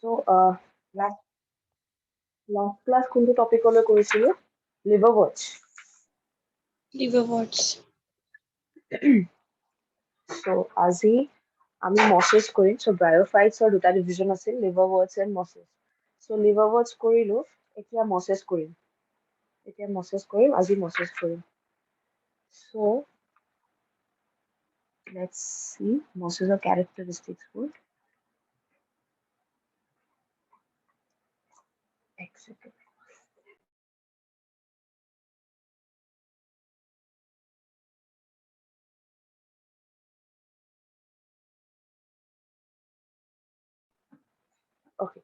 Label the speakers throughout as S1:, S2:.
S1: So, last class কোনটো topic লৈ কৰিছিলো? Liverworts.
S2: liverworts.
S1: So, আজি আমি mosses কৰিম. So, bryophytes দুটা division আছিল, liverworts and mosses. So, liverworts কৰিলো, এতিয়া mosses কৰিম. আজি mosses Karim. So, let's see mosses characteristics. Execute. Okay.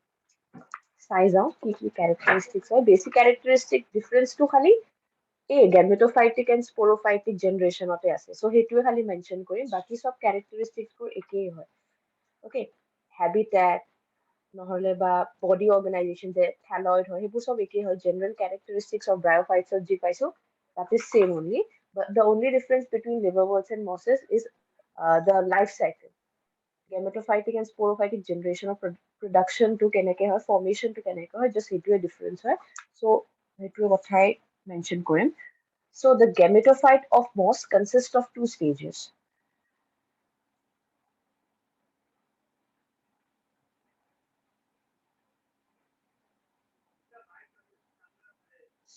S1: Size out key characteristics or basic characteristic difference to khali gametophytic and sporophytic generation ote ase. So hetuwe khali mention korim. Baki sob characteristics ko ekei hoy. Okay. Habitat, নহলে বা body organization যে thalloid হয় সেইবোৰ সব একেই হয়. General characteristics of bryophytes যি পাইছো that is same only, but the only difference between liverworts and mosses is the life cycle. Gametophytic and sporophytic generation of production to কেনেকে হয়, formation to কেনেকে হয়, just সেইটোৱে difference হয়. So সেইটোৱে কথাই mention Karim. So the gametophyte of moss consists of two stages.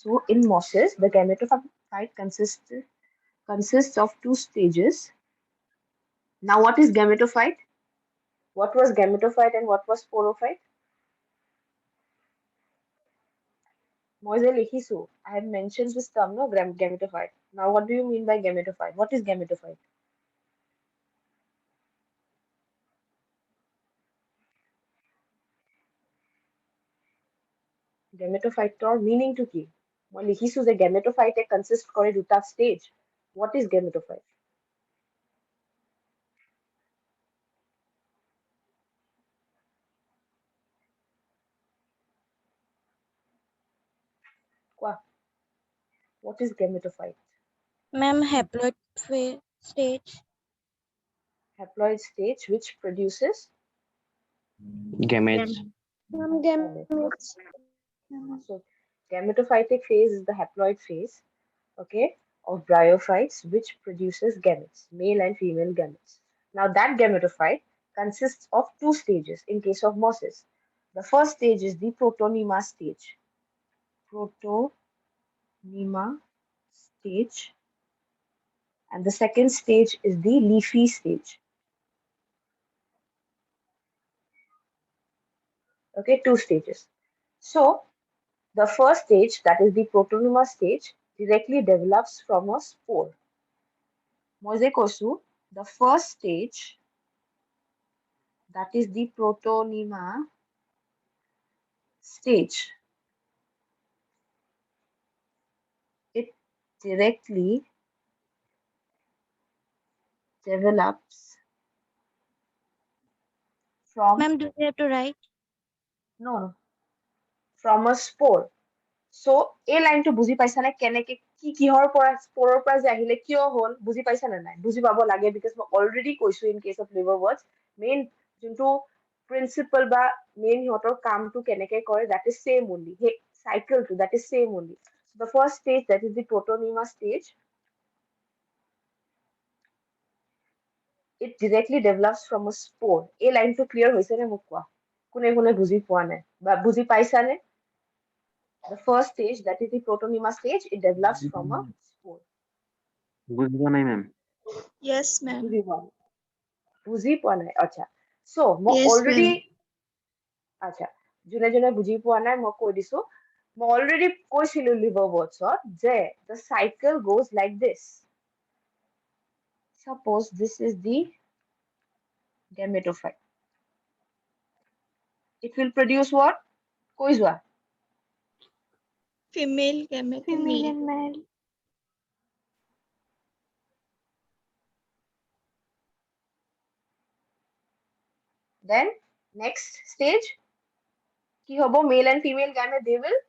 S1: So in mosses, the gametophyte consists of two stages. Now, what is gametophyte? What was gametophyte and what was sporophyte? মই যে লিখিছো, I have mentioned this term, no, gametophyte. Now, what do you mean by gametophyte? What is gametophyte? Gametophyteৰ meaning to কি? মই লিখিছো যে gametophyte consist কৰে দুটা stage. What is gametophyte? কোৱা. What is gametophyte?
S2: Ma'am, haploid stage.
S1: Haploid stage which produces
S3: Gametes.
S1: gametes. So gametophytic phase is the haploid phase, okay, of bryophytes, which produces gametes, male and female gametes. Now that gametophyte consists of two stages in case of mosses. The first stage is the protonema stage. Protonema stage. And the second stage is the leafy stage. Okay, two stages. So the first stage, that is the protonema stage, directly develops from a spore. মই যে কৈছো, the first stage, that is the protonema stage, it directly develops from
S2: Ma'am, do we have to write?
S1: no from a spore. So এই লাইনটো বুজি পাইছা নে? কেনেকে কি কিহৰ পৰা স্পোৰৰ পৰা যে আহিলে কিয় হ'ল বুজি পাইছা নে নাই? বুজি পাব লাগে, because মই অলৰেডি কৈছো in case of liverworts main যোনটো প্ৰিন্সিপল বা মেইন সিহঁতৰ কামটো কেনেকে কৰে, that is same only. সেই cycleটো that is same only. The first stage, that is the protonema stage, it directly develops from a spore. এই লাইনটো ক্লিয়াৰ হৈছে নে মোক কোৱা? কোনে কোনে বুজি পোৱা নাই বা বুজি পাইছা নে? The first stage, that is the protonema stage, it develops from a spore.
S3: বুজি পোৱা নাই মেম।
S2: Yes, ma'am.
S1: বুজি পোৱা নাই? আচ্ছা, so মই
S2: Yes,
S1: অলৰেডি
S2: ma'am.
S1: আচ্ছা, যোনে যোনে বুজি পোৱা নাই মই কৈ দিছো, মই অলৰেডি কৈছিলো liverwortsত যে the cycle goes like this. Suppose this is the gametophyte. It will produce what? কৈ যোৱা.
S2: Female gamete.
S4: Female and male.
S1: Then next stage কি হব? Male and female gamete, they will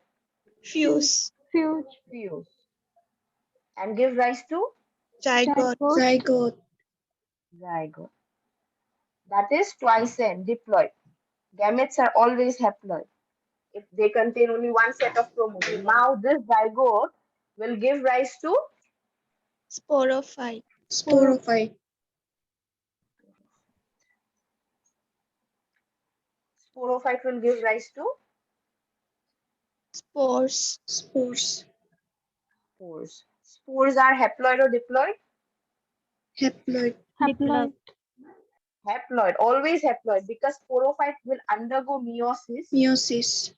S2: Fuse.
S4: Fuse.
S1: fuse and give rise to
S2: Zygote.
S4: Zygote.
S1: zygote. That is twice n, diploid. Gametes are always haploid if they contain only one set of chromosomes. Now this zygote will give rise to
S2: Sporophyte.
S4: Sporophyte.
S1: sporophyte will give rise to
S2: Spores.
S4: Spores.
S1: spores. Spores are haploid or diploid?
S4: Haploid.
S2: Haploid.
S1: Haploid, always haploid because sporophyte will undergo meiosis
S4: Meiosis.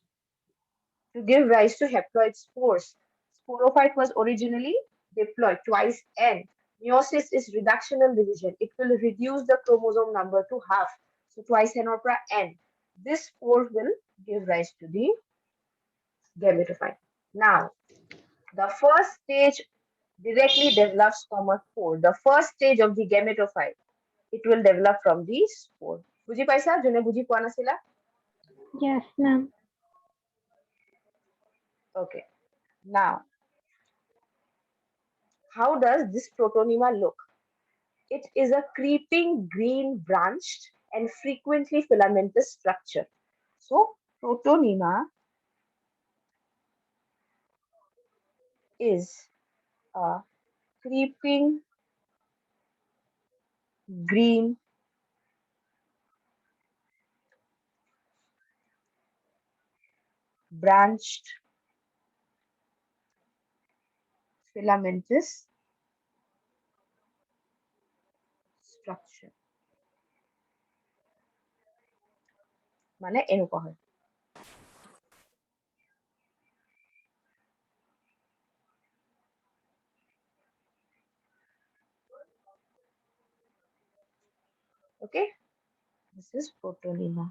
S1: to give rise to haploid spores. Sporophyte was originally diploid, twice N. Meiosis is reductional division. It will reduce the chromosome number to half. So twice N or N. This spore will give rise to the gametophyte. Now, the first stage directly develops from a spore. The first stage of the gametophyte, it will develop from the spore. বুজি পাইছা? যোনে বুজি পোৱা নাছিলা?
S2: Yes, ma'am.
S1: Okay. Now, how does this protonema look? It is a creeping green branched and frequently filamentous structure. So, protonema is a creeping green branched filamentous structure. মানে এনেকুৱা হয়। Okay, this is protonema.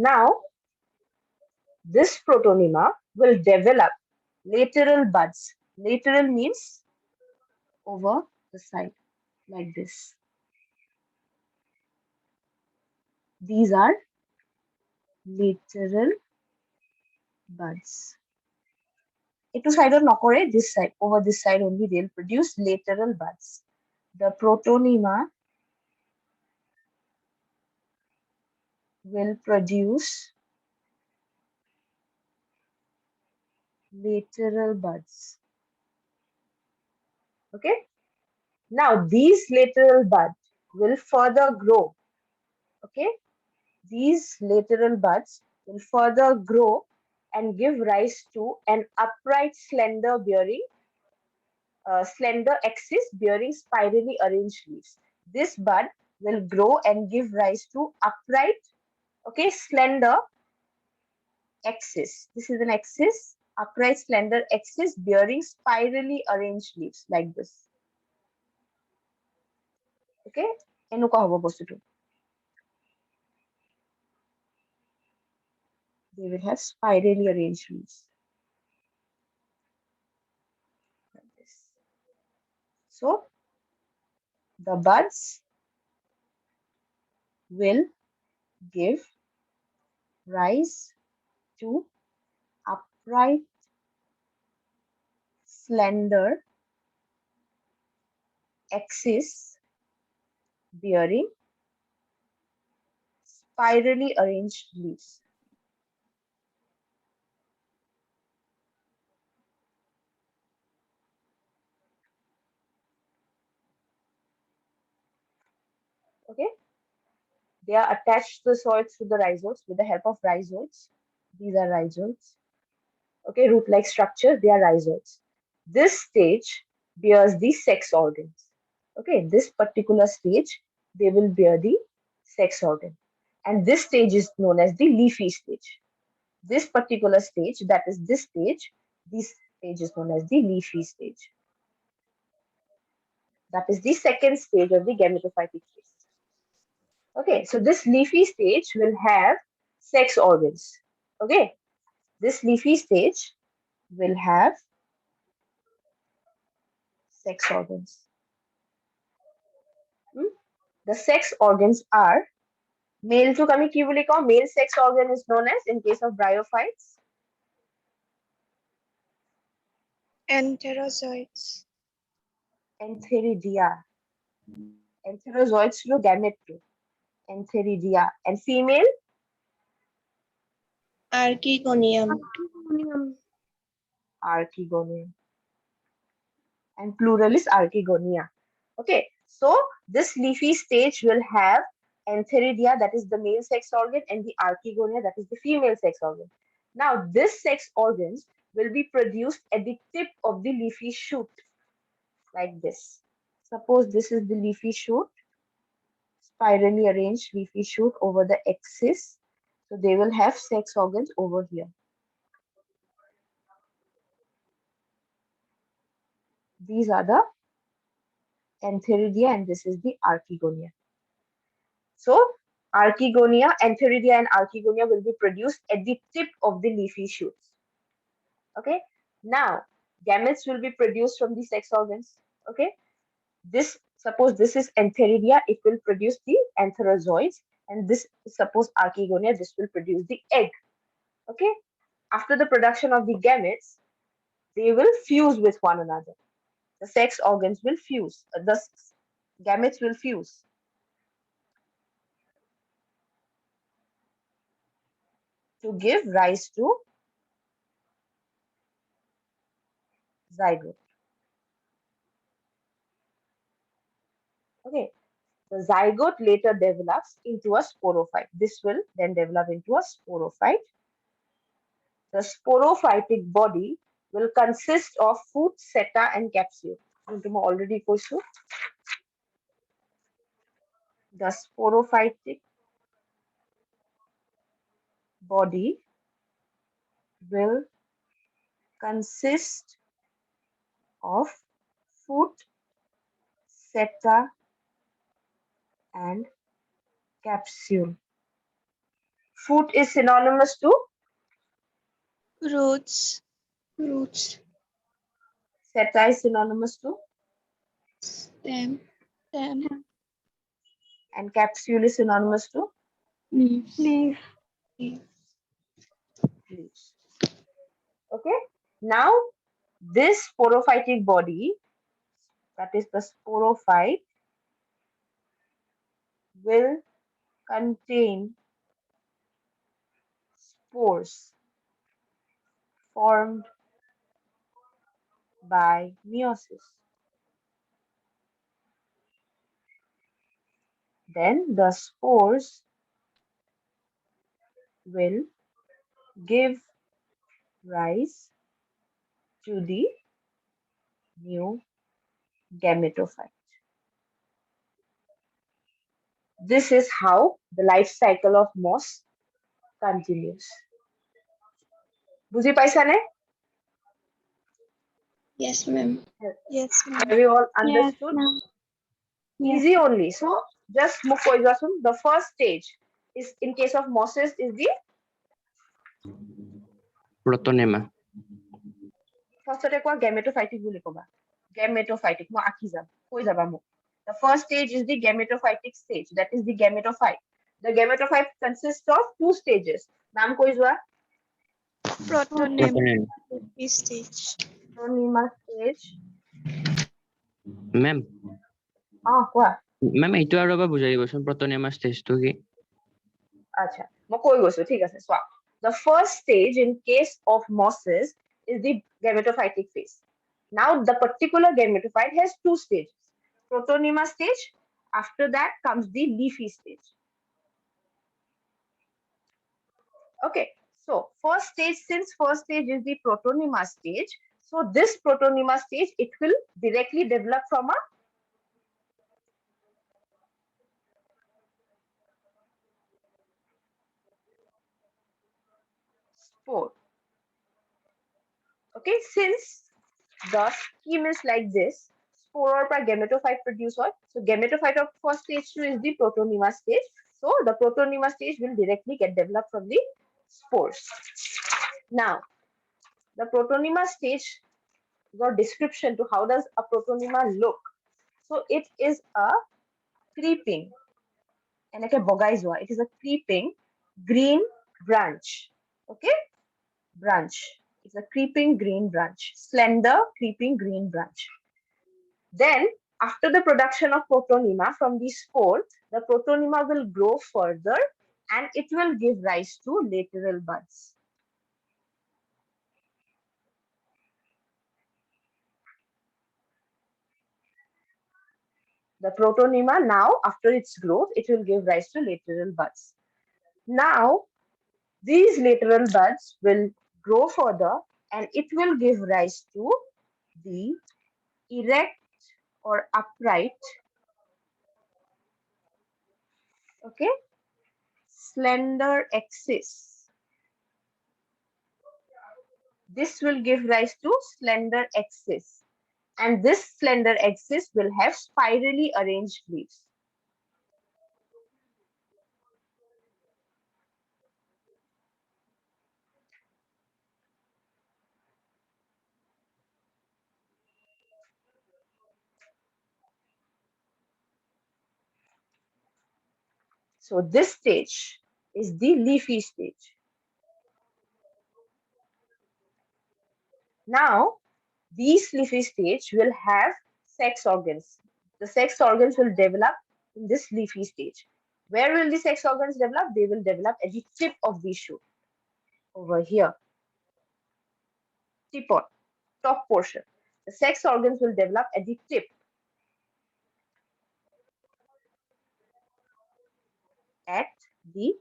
S1: Now, this protonema will develop lateral buds. Lateral means over the side, like this. These are lateral buds. Etu side or nokore, this side, over this side only they'll produce lateral buds. The protonema will produce lateral buds. Okay. Now these lateral buds will further grow. Okay. These lateral buds will further grow and give rise to an upright slender axis bearing spirally arranged leaves. This bud will grow and give rise to upright, okay, slender axis. This is an axis, upright slender axis bearing spirally arranged leaves like this. Okay, এনেকুৱা হ'ব বস্তুটো. They will have spirally arranged leaves. Like this. So, the buds will give rise to upright, slender axis bearing spirally arranged leaves. Okay, they are attached to the soils to the rhizoids with the help of rhizoids. These are rhizoids. Okay, root-like structures, they are rhizoids. This stage bears the sex organs. Okay, this particular stage, they will bear the sex organ. And this stage is known as the leafy stage. This particular stage, that is this stage is known as the leafy stage. That is the second stage of the gametophytic phase. Okay, so this leafy stage will have sex organs. Okay, this leafy stage will have sex organs. The sex organs are male to kami ki boli kao, male sex organ is known as, in case of bryophytes,
S2: Enterozoids.
S1: Antheridia. Enterozoids to gamete to. Antheridia. And female?
S4: Archegonium.
S1: Archegonium. And plural is Archegonia. Okay, so this leafy stage will have Antheridia, that is the male sex organ, and the Archegonia, that is the female sex organ. Now, this sex organs will be produced at the tip of the leafy shoot, like this. Suppose this is the leafy shoot, spirally arranged leafy shoot over the axis. So they will have sex organs over here. These are the Antheridia and this is the Archegonia. So Archegonia, Antheridia and Archegonia will be produced at the tip of the leafy shoots. Okay. Now gametes will be produced from the sex organs. Okay. Suppose this is Antheridia, it will produce the antherozoids, and this suppose Archegonia, this will produce the egg. Okay. After the production of the gametes, they will fuse with one another. The sex organs will fuse. The gametes will fuse. To give rise to zygote. Okay, the zygote later develops into a sporophyte. This will then develop into a sporophyte. The sporophytic body will consist of foot, seta, and capsule. Already koisu. The sporophytic body will consist of foot, seta, and capsule. Foot is synonymous to
S4: Roots.
S1: seta is synonymous to
S4: Stem.
S1: and capsule is synonymous to
S2: Leaf.
S1: leaves. Okay. Now this sporophytic body, that is the sporophyte, will contain spores formed by meiosis. Then the spores will give rise to the new gametophyte. This is how the life cycle of moss continues. Buji paisa ne?
S4: Yes, ma'am.
S1: Have you all
S2: Yes,
S1: understood?
S2: ma'am. Yes.
S1: Easy only. So just the first stage is in case of mosses is the
S3: Protonema.
S1: first gametophytic বুলি কবা. Gametophytic. মই আঁকি যাম. কৈ যাবা মোক. The first stage is the gametophytic stage. That is the gametophyte. The gametophyte consists of two stages. নাম কৈ যোৱা.
S4: Protonema
S3: Protonema.
S4: stage.
S1: Protonema stage.
S3: Ma'am.
S1: কোৱা.
S3: Ma'am, এইটো আৰু এবাৰ বুজাই দিবচোন protonema stage টো কি?
S1: আচ্ছা মই কৈ গৈছো ঠিক আছে চোৱা the first stage in case of mosses is the gametophytic phase. Now the particular gametophyte has two stages. Protonema stage, after that comes the leafy stage. Okay, so first stage, since first stage is the protonema stage, so this protonema stage, it will directly develop from a spore. Okay, since the scheme is like this, spore or gametophyte produce what? So gametophyte of first stage 2 is the protonema stage. So the protonema stage will directly get developed from the spores. Now, the protonema stage got description to how does a protonema look. So it is a creeping, and it is a creeping green branch. Okay, branch. It's a creeping green branch, slender creeping green branch. Then, after the production of protonema from the spore, the protonema will grow further and it will give rise to lateral buds. The protonema now, after its growth, it will give rise to lateral buds. Now, these lateral buds will grow further and it will give rise to the erect or upright, okay, slender axis. This will give rise to slender axis. And this slender axis will have spirally arranged leaves. So this stage is the leafy stage. Now, these leafy stage will have sex organs. The sex organs will develop in this leafy stage. Where will the sex organs develop? They will develop at the tip of the shoot. Over here. Tip on, top portion. The sex organs will develop at the tip. At the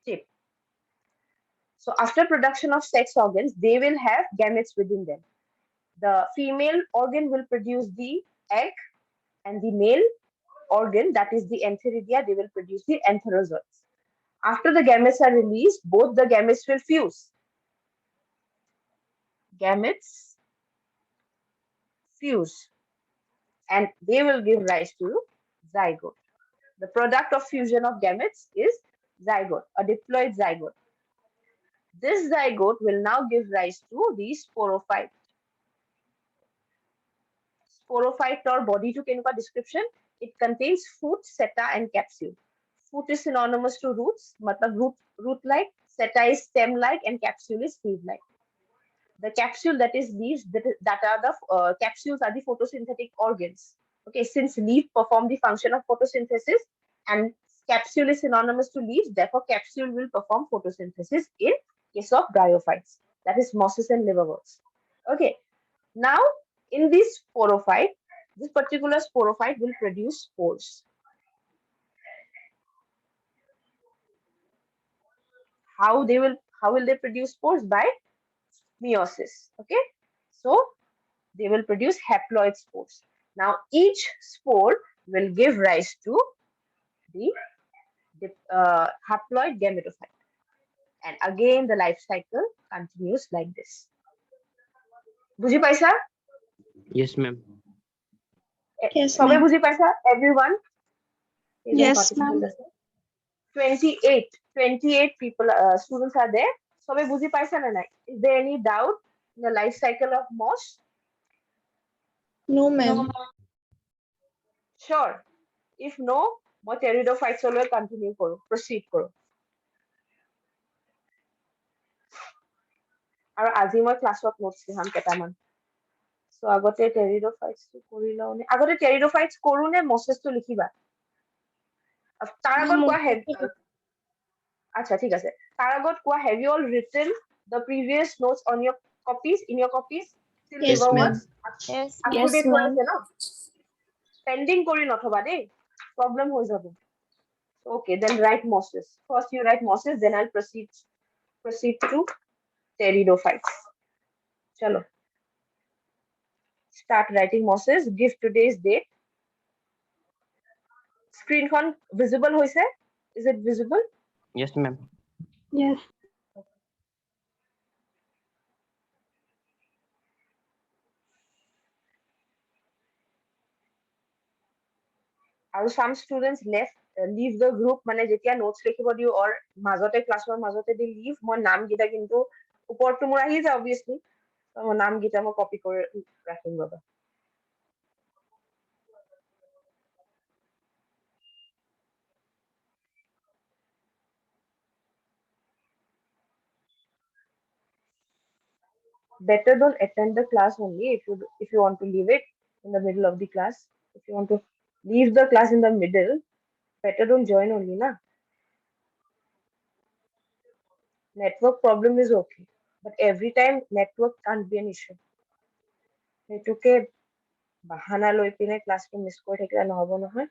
S1: tip. So after production of sex organs, they will have gametes within them. The female organ will produce the egg and the male organ, that is the antheridia, they will produce the antherozoids. After the gametes are released, both the gametes will fuse. Gametes fuse and they will give rise to zygote. The product of fusion of gametes is zygote, a diploid zygote. This zygote will now give rise to the sporophyte. Sporophyte or body to kenuka description. It contains fruit, seta, and capsule. Fruit is synonymous to roots, matlab root-like, seta is stem-like, and capsule is leaf-like. The capsule, that is leaves, that are the capsules are the photosynthetic organs. Okay, since leaf perform the function of photosynthesis and capsule is synonymous to leaves, therefore capsule will perform photosynthesis in case of bryophytes, that is mosses and liverworts. Okay, now in this sporophyte, this particular sporophyte will produce spores. How will they produce spores? By meiosis. Okay, so they will produce haploid spores. Now each spore will give rise to the haploid gametophyte, and again the life cycle continues like this. বুঝি পাইছা?
S3: Yes, ma'am.
S4: Yes,
S1: সবাই
S4: ma'am.
S1: বুঝি পাইছা? Everyone?
S2: Yes, ma'am.
S1: 28 people, students are there. সবাই বুঝি পাইছা না নাই? Is there any doubt in the life cycle of moss?
S4: No, ma'am.
S1: Sure. If no, মই pteridophytes লৈ continue কৰো, proceed কৰো. আৰু আজি মই ক্লাছত নোটছ লিখাম কেইটামান. So আগতে pteridophytes কৰি লওঁ নে? আগতে pteridophytes কৰো নে মছেছটো লিখিবা? তাৰ আগত কোৱা আচ্ছা ঠিক আছে. তাৰ আগত কোৱা, have you all written the previous notes on your copies, in your copies? Till
S4: Yes,
S1: liverworts?
S2: Yes,
S1: Up to date হৈ আছে ন? Pending কৰি নথবা দেই. Problem হৈ যাব. Okay, then write mosses. First you write mosses, then I'll proceed to pteridophytes. Chalo. Start writing mosses. Give today's date. Screen খন visible hoise? Is it visible?
S3: Yes, ma'am.
S2: yes,
S1: আৰু some students leave the group, মানে যেতিয়া notes লিখিব দিও or মাজতে ক্লাছৰ মাজতে দি leave, মই নাম গিটা কিন্তু ওপৰটো মোৰ আহি যায় obviously, মই নাম গিটা মই কপি কৰি ৰাখিম ৰবা. Better don't attend the class only if you want to leave it. in the middle of the class. If you want to leave the class in the middle, better don't join only, na. Network problem is okay, but every time network can't be an issue. সেইটোকে বাহানা লৈ পিনে ক্লাছটো মিছ কৰি থাকিলে নহ'ব নহয়.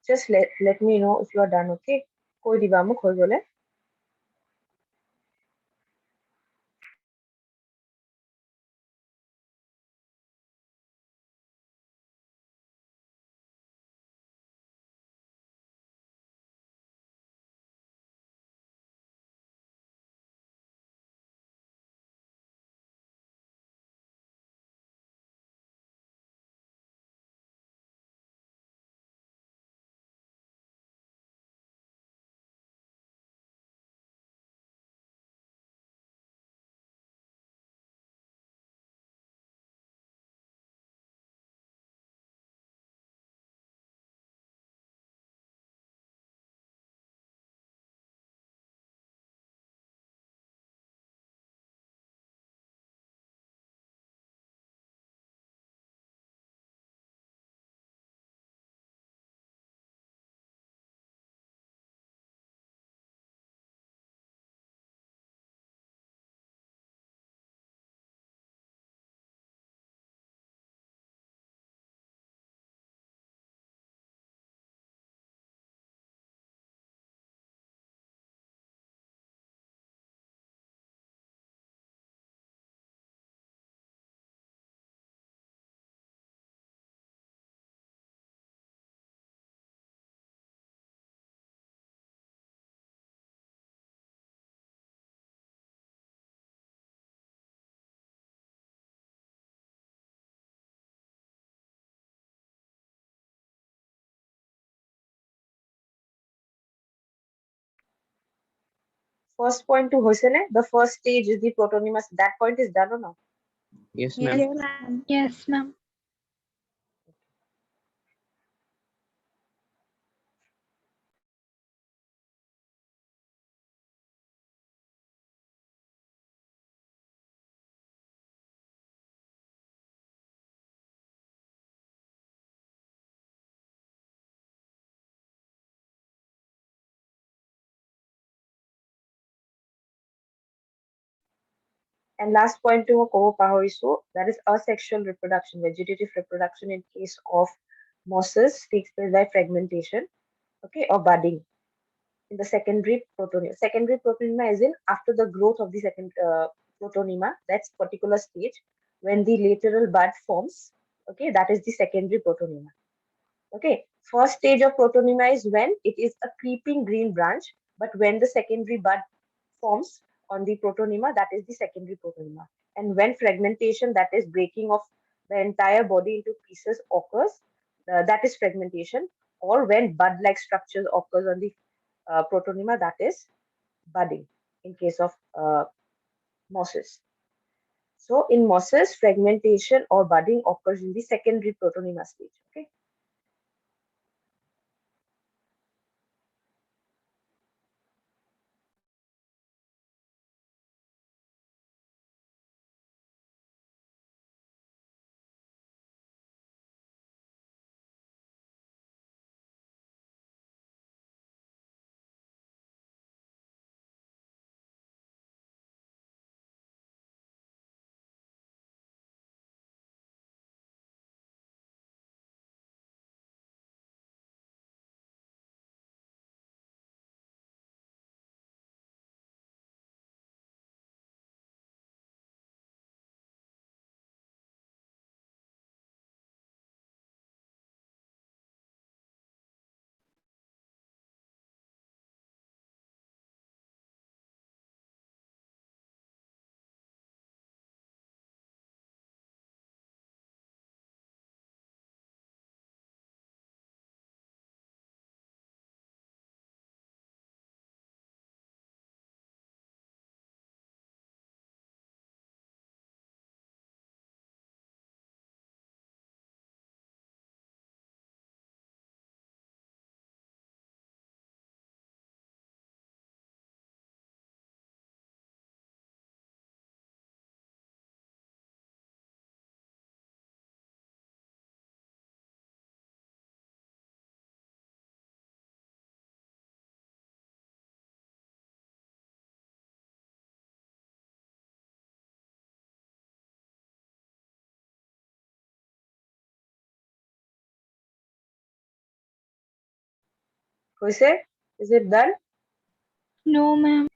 S1: Just let me know if you are done, okay? কৈ দিবা মোক হৈ গ'লে. First point to হৈছে নে? The first stage is the protonymous. That point is done or not?
S3: Yes, ma'am.
S4: Yes, ma'am.
S2: Yes, ma'am.
S1: And last point to মই ক'ব পাহৰিছো, that is asexual reproduction. Vegetative reproduction in case of mosses takes place by fragmentation, okay, or budding in the secondary protonema. Secondary protonema is in after the growth of the second protonema, that's particular stage when the lateral bud forms, okay, that is the secondary protonema. Okay, first stage of protonema is when it is a creeping green branch, but when the secondary bud forms on the protonema, that is the secondary protonema. And when fragmentation, that is breaking of the entire body into pieces, occurs, that is fragmentation. Or when bud-like structures occurs on the protonema, that is budding in case of mosses. So in mosses, fragmentation or budding occurs in the secondary protonema stage. Okay. Jose, is it done?
S4: No, ma'am.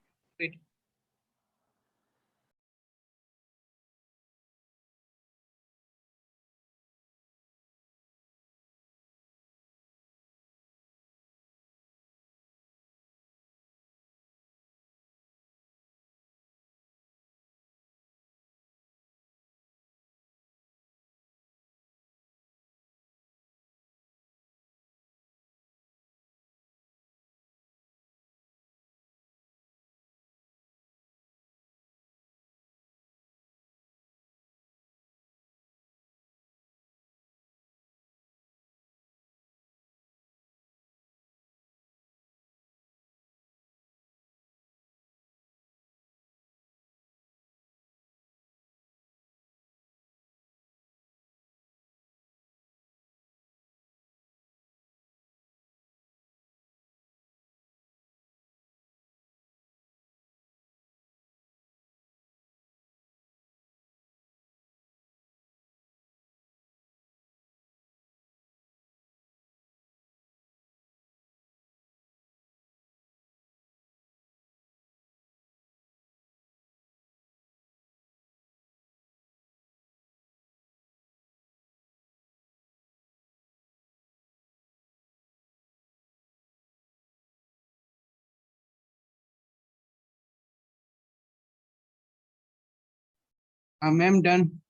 S5: Ma'am, done.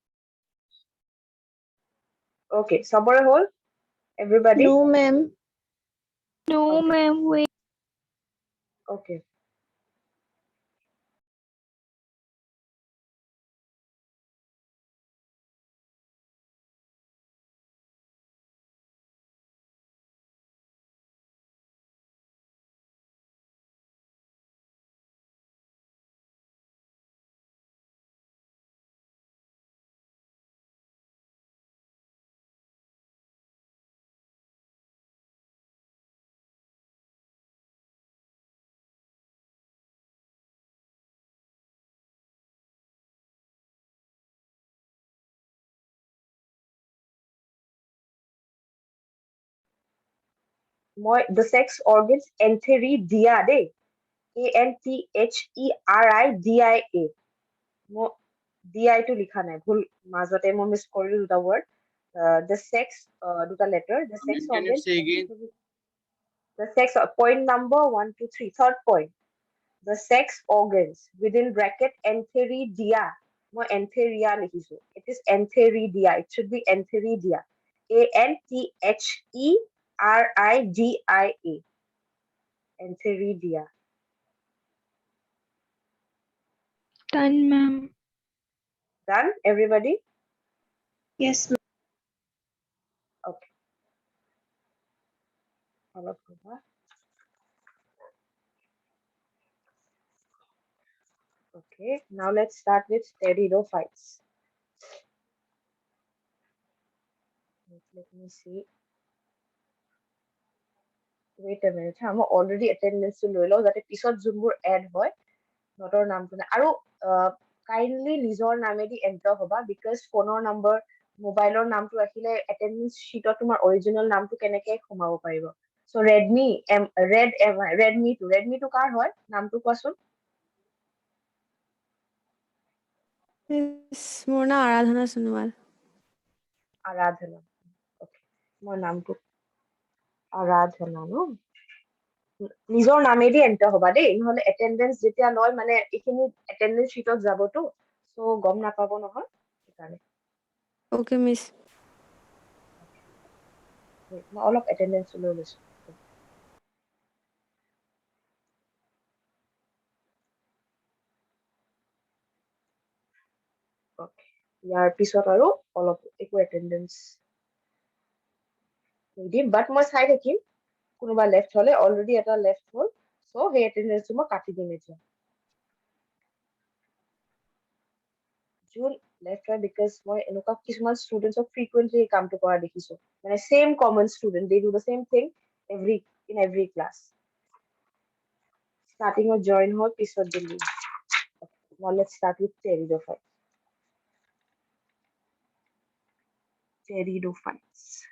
S1: Okay, somewhere hold. Everybody?
S4: No, ma'am. No,
S1: Okay.
S4: ma'am. Wait.
S1: Okay. The sex organs antheridia দেই ANTHERIDIA মই DI টো লিখা নাই ভুল মাজতে মই মিছ কৰিলো দুটা word the sex দুটা letter the sex
S5: Can you
S1: organs
S5: say again?
S1: the sex point number 1 2 3 third point the sex organs within bracket antheridia মই antheria লিখিছো it is antheridia it should be antheridia ANTHERIDIA antheridia
S4: Done, ma'am.
S1: Done, everybody?
S2: Yes, ma'am.
S1: Okay. অলপ ৰ'বা। Okay, now let's start with pteridophytes. Let me see. Wait a minute. মই already attendance লৈ লওঁ যাতে পিছত যোনবোৰ add হয় সিহঁতৰ নামটো নাই আৰু কাইণ্ডলি নিজৰ নামেদি এণ্টাৰ হ'বা বিকজ ফোনৰ নম্বৰ মোবাইলৰ নামটো ৰাখিলে এটেণ্ডেন্স শ্বীটত তোমাৰ অৰিজিনেল নামটো কেনেকে সোমাব পাৰিব চ' ৰেডমিটো কাৰ হয় নামটো কোৱাচোন
S5: মোৰ নাম আৰাধনা সোণোৱাল
S1: আৰাধনা অকে মই নামটো আৰাধনা ন নিজৰ নামেদি এণ্টাৰ হ'বা দেই নহ'লে এটেণ্ডেন্স যেতিয়া লয় মানে এইখিনি এটেণ্ডেন্স শ্বীটত যাবতো চ' গম নাপাব নহয় সেইকাৰণে
S5: অ'কে মিছ
S1: মই অলপ এটেণ্ডেন্স লৈ লৈছো অকে ইয়াৰ পিছত আৰু অলপ একো এটেণ্ডেন্স নিদিম বাট মই চাই থাকিম কোনোবা লেফ্ট হ'লে অলৰেডি এটা লেফ্ট হ'ল চ' সেই এটেণ্ডেন্সটো মই কাটি দিম এতিয়া যোন লেফ্ট হয় বিকজ মই এনেকুৱা কিছুমান ষ্টুডেণ্টছক ফ্ৰিকুৱেণ্টলি এই কামটো কৰা দেখিছো মানে same common student they do the same thing in every class ষ্টাৰ্টিঙত জইন হ'ল পিছত Delhi Now let's start with pteridophytes.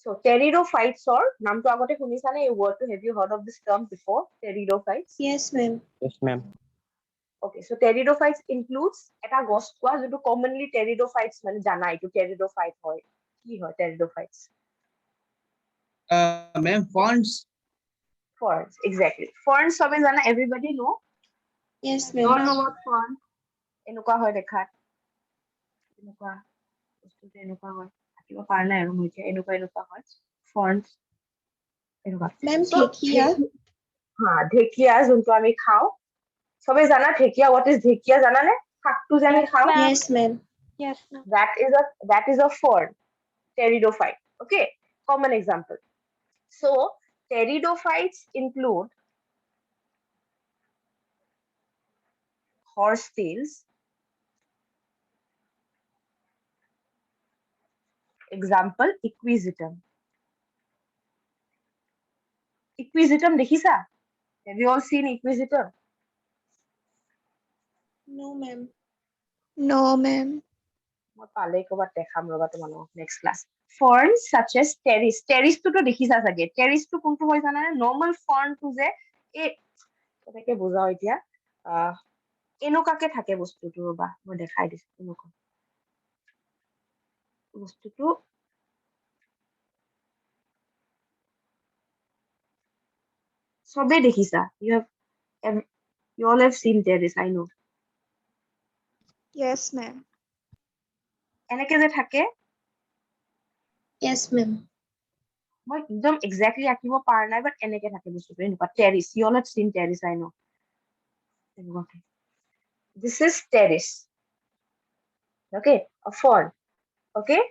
S1: So pteridophytes or নামটো আগতে শুনিছানে এই wordটো have you heard of this term before pteridophytes
S2: Yes, ma'am.
S3: Yes, ma'am.
S1: Okay so pteridophytes includes এটা গছ কোৱা যোনটো commonly pteridophytes মানে জানা এইটো pteridophyte হয় কি হয় pteridophytes
S6: Ma'am, fonts.
S1: Ferns exactly ferns সবে জানা everybody know
S2: Yes,
S1: you all
S2: ma'am.
S1: know about fern এনেকুৱা হয় দেখাত এনেকুৱা বস্তুটো এনেকুৱা হয় থাকিব পৰা নাই আৰু মই এতিয়া এনেকুৱা হয় ferns এনেকুৱা
S2: Ma'am,
S1: So,
S2: ঢেঁকীয়া?
S1: হা ঢেঁকীয়া যোনটো আমি খাওঁ সবে জানা ঢেঁকীয়া what is ঢেঁকীয়া জানানে শাকটো যে আমি
S4: Yes,
S1: খাওঁ
S4: ma'am.
S2: Yes, ma'am.
S4: Yes, ma'am.
S1: that is a fern pteridophyte okay common example so pteridophytes include horsetails example equisetum দেখিছা have you all seen equisetum
S2: No, ma'am.
S4: No, ma'am.
S1: মই পালে ক'ৰবাত দেখাম ৰবা তোমালোকক next class ferns such as terrace টোতো দেখিছা চাগে terrace-টো কোনটো হয় জানানে নৰ্মেল fern-টো যে এই কেনেকে বুজাও এতিয়া এনেকুৱাকে থাকে বস্তুটো ৰবা মই দেখাই দিছো এনেকুৱা বস্তুটো সবে দেখিছা you all have seen terrace I know
S4: Yes, ma'am.
S1: এনেকে যে থাকে
S2: Yes, ma'am.
S1: মই একদম এক্স্যাক্টলি আঁকিব পাৰা নাই বাট এনেকে থাকে বস্তুটো এনেকুৱা terrace you all have seen terrace I know এনেকুৱাকে this is terrace okay a fern okay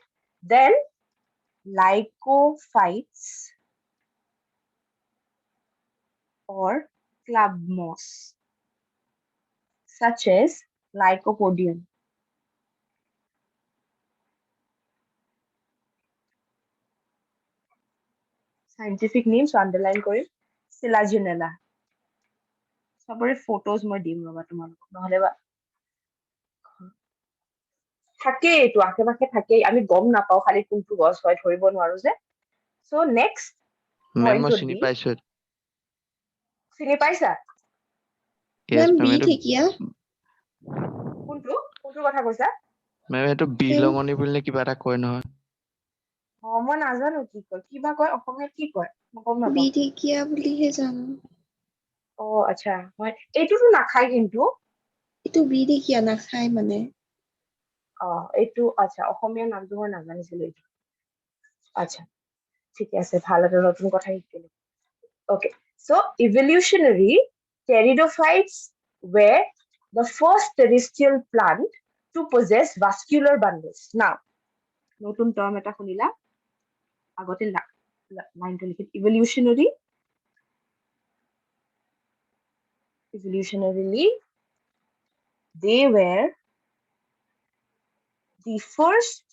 S1: then lycophytes or club moss such as lycopodium scientific names underline Karim Selaginella সবৰে photos মই দিম ৰবা তোমালোকক নহলে বা থাকে এইটো আশে পাশে থাকে আমি গম নাপাও খালি কোনটো গছ হয় ধৰিব নোৱাৰো যে so next
S3: Ma'am,
S1: point
S3: মই
S1: would
S3: চিনি
S1: be
S3: পাইছো।
S1: চিনি পাইছা
S3: Yes,
S2: Ma'am,
S3: ma'am.
S2: বি
S3: এইটো
S2: ঢেঁকীয়া?
S1: কোনটো কথা কৈছা
S3: ma'am, এইটো বিলঙনি বুলি কিবা এটা কয় নহয়।
S1: মই নাজানো কি কয় কিবা কয় অসমীয়াত কি কয় মই গম
S2: বি
S1: নাপাওঁ
S2: ঢেঁকীয়া বুলিহে জানো।
S1: আচ্ছা মই এইটোতো নাখায় কিন্তু
S2: এইটো বি ঢেঁকীয়া নাখায় মানে।
S1: এইটো আচ্ছা অসমীয়া নামটো মই নাজানিছিলো এইটো আচ্ছা ঠিকে আছে ভাল এটা নতুন কথা শিকিলো okay so evolutionary Pteridophytes were the first terrestrial plant to possess vascular bundles. Now, নতুন term এটা শুনিলা আগতে লাইনটো লিখিত evolutionarily they were the first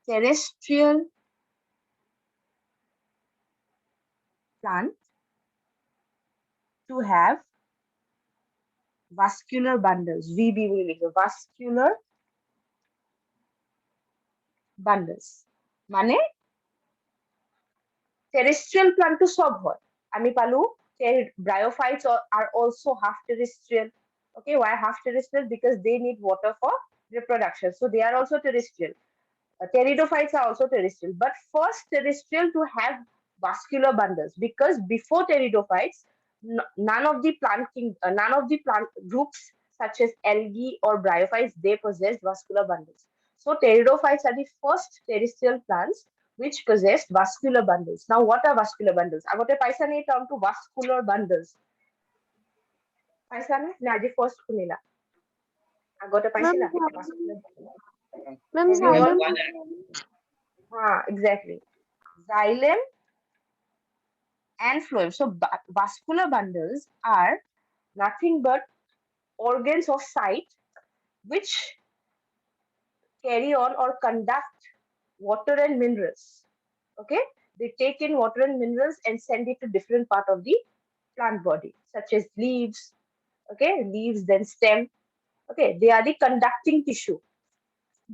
S1: terrestrial plant to have vascular bundles. VB বলে লিখো, vascular bundles মানে terrestrial plant to সব হয়। আমি পালো bryophytes are also half terrestrial. Okay, why half terrestrial? Because they need water for reproduction, so they are also terrestrial. Pteridophytes are also terrestrial, but first terrestrial to have vascular bundles, because before pteridophytes, none of the plant groups such as algae or bryophytes, they possessed vascular bundles. So pteridophytes are the first terrestrial plants which possessed vascular bundles. Now, what are vascular bundles? Agote paisa nei term to vascular bundles. Paisa ne? Na aji first kunila. Agote paisila? Vascular bundles.
S2: Ma'am,
S1: Everyone-
S2: xylem.
S1: Exactly. Xylem and phloem. So vascular bundles are nothing but organs of sight which carry on or conduct water and minerals. Okay, they take in water and minerals and send it to different part of the plant body, such as leaves. Okay, leaves, then stem. Okay, they are the conducting tissue.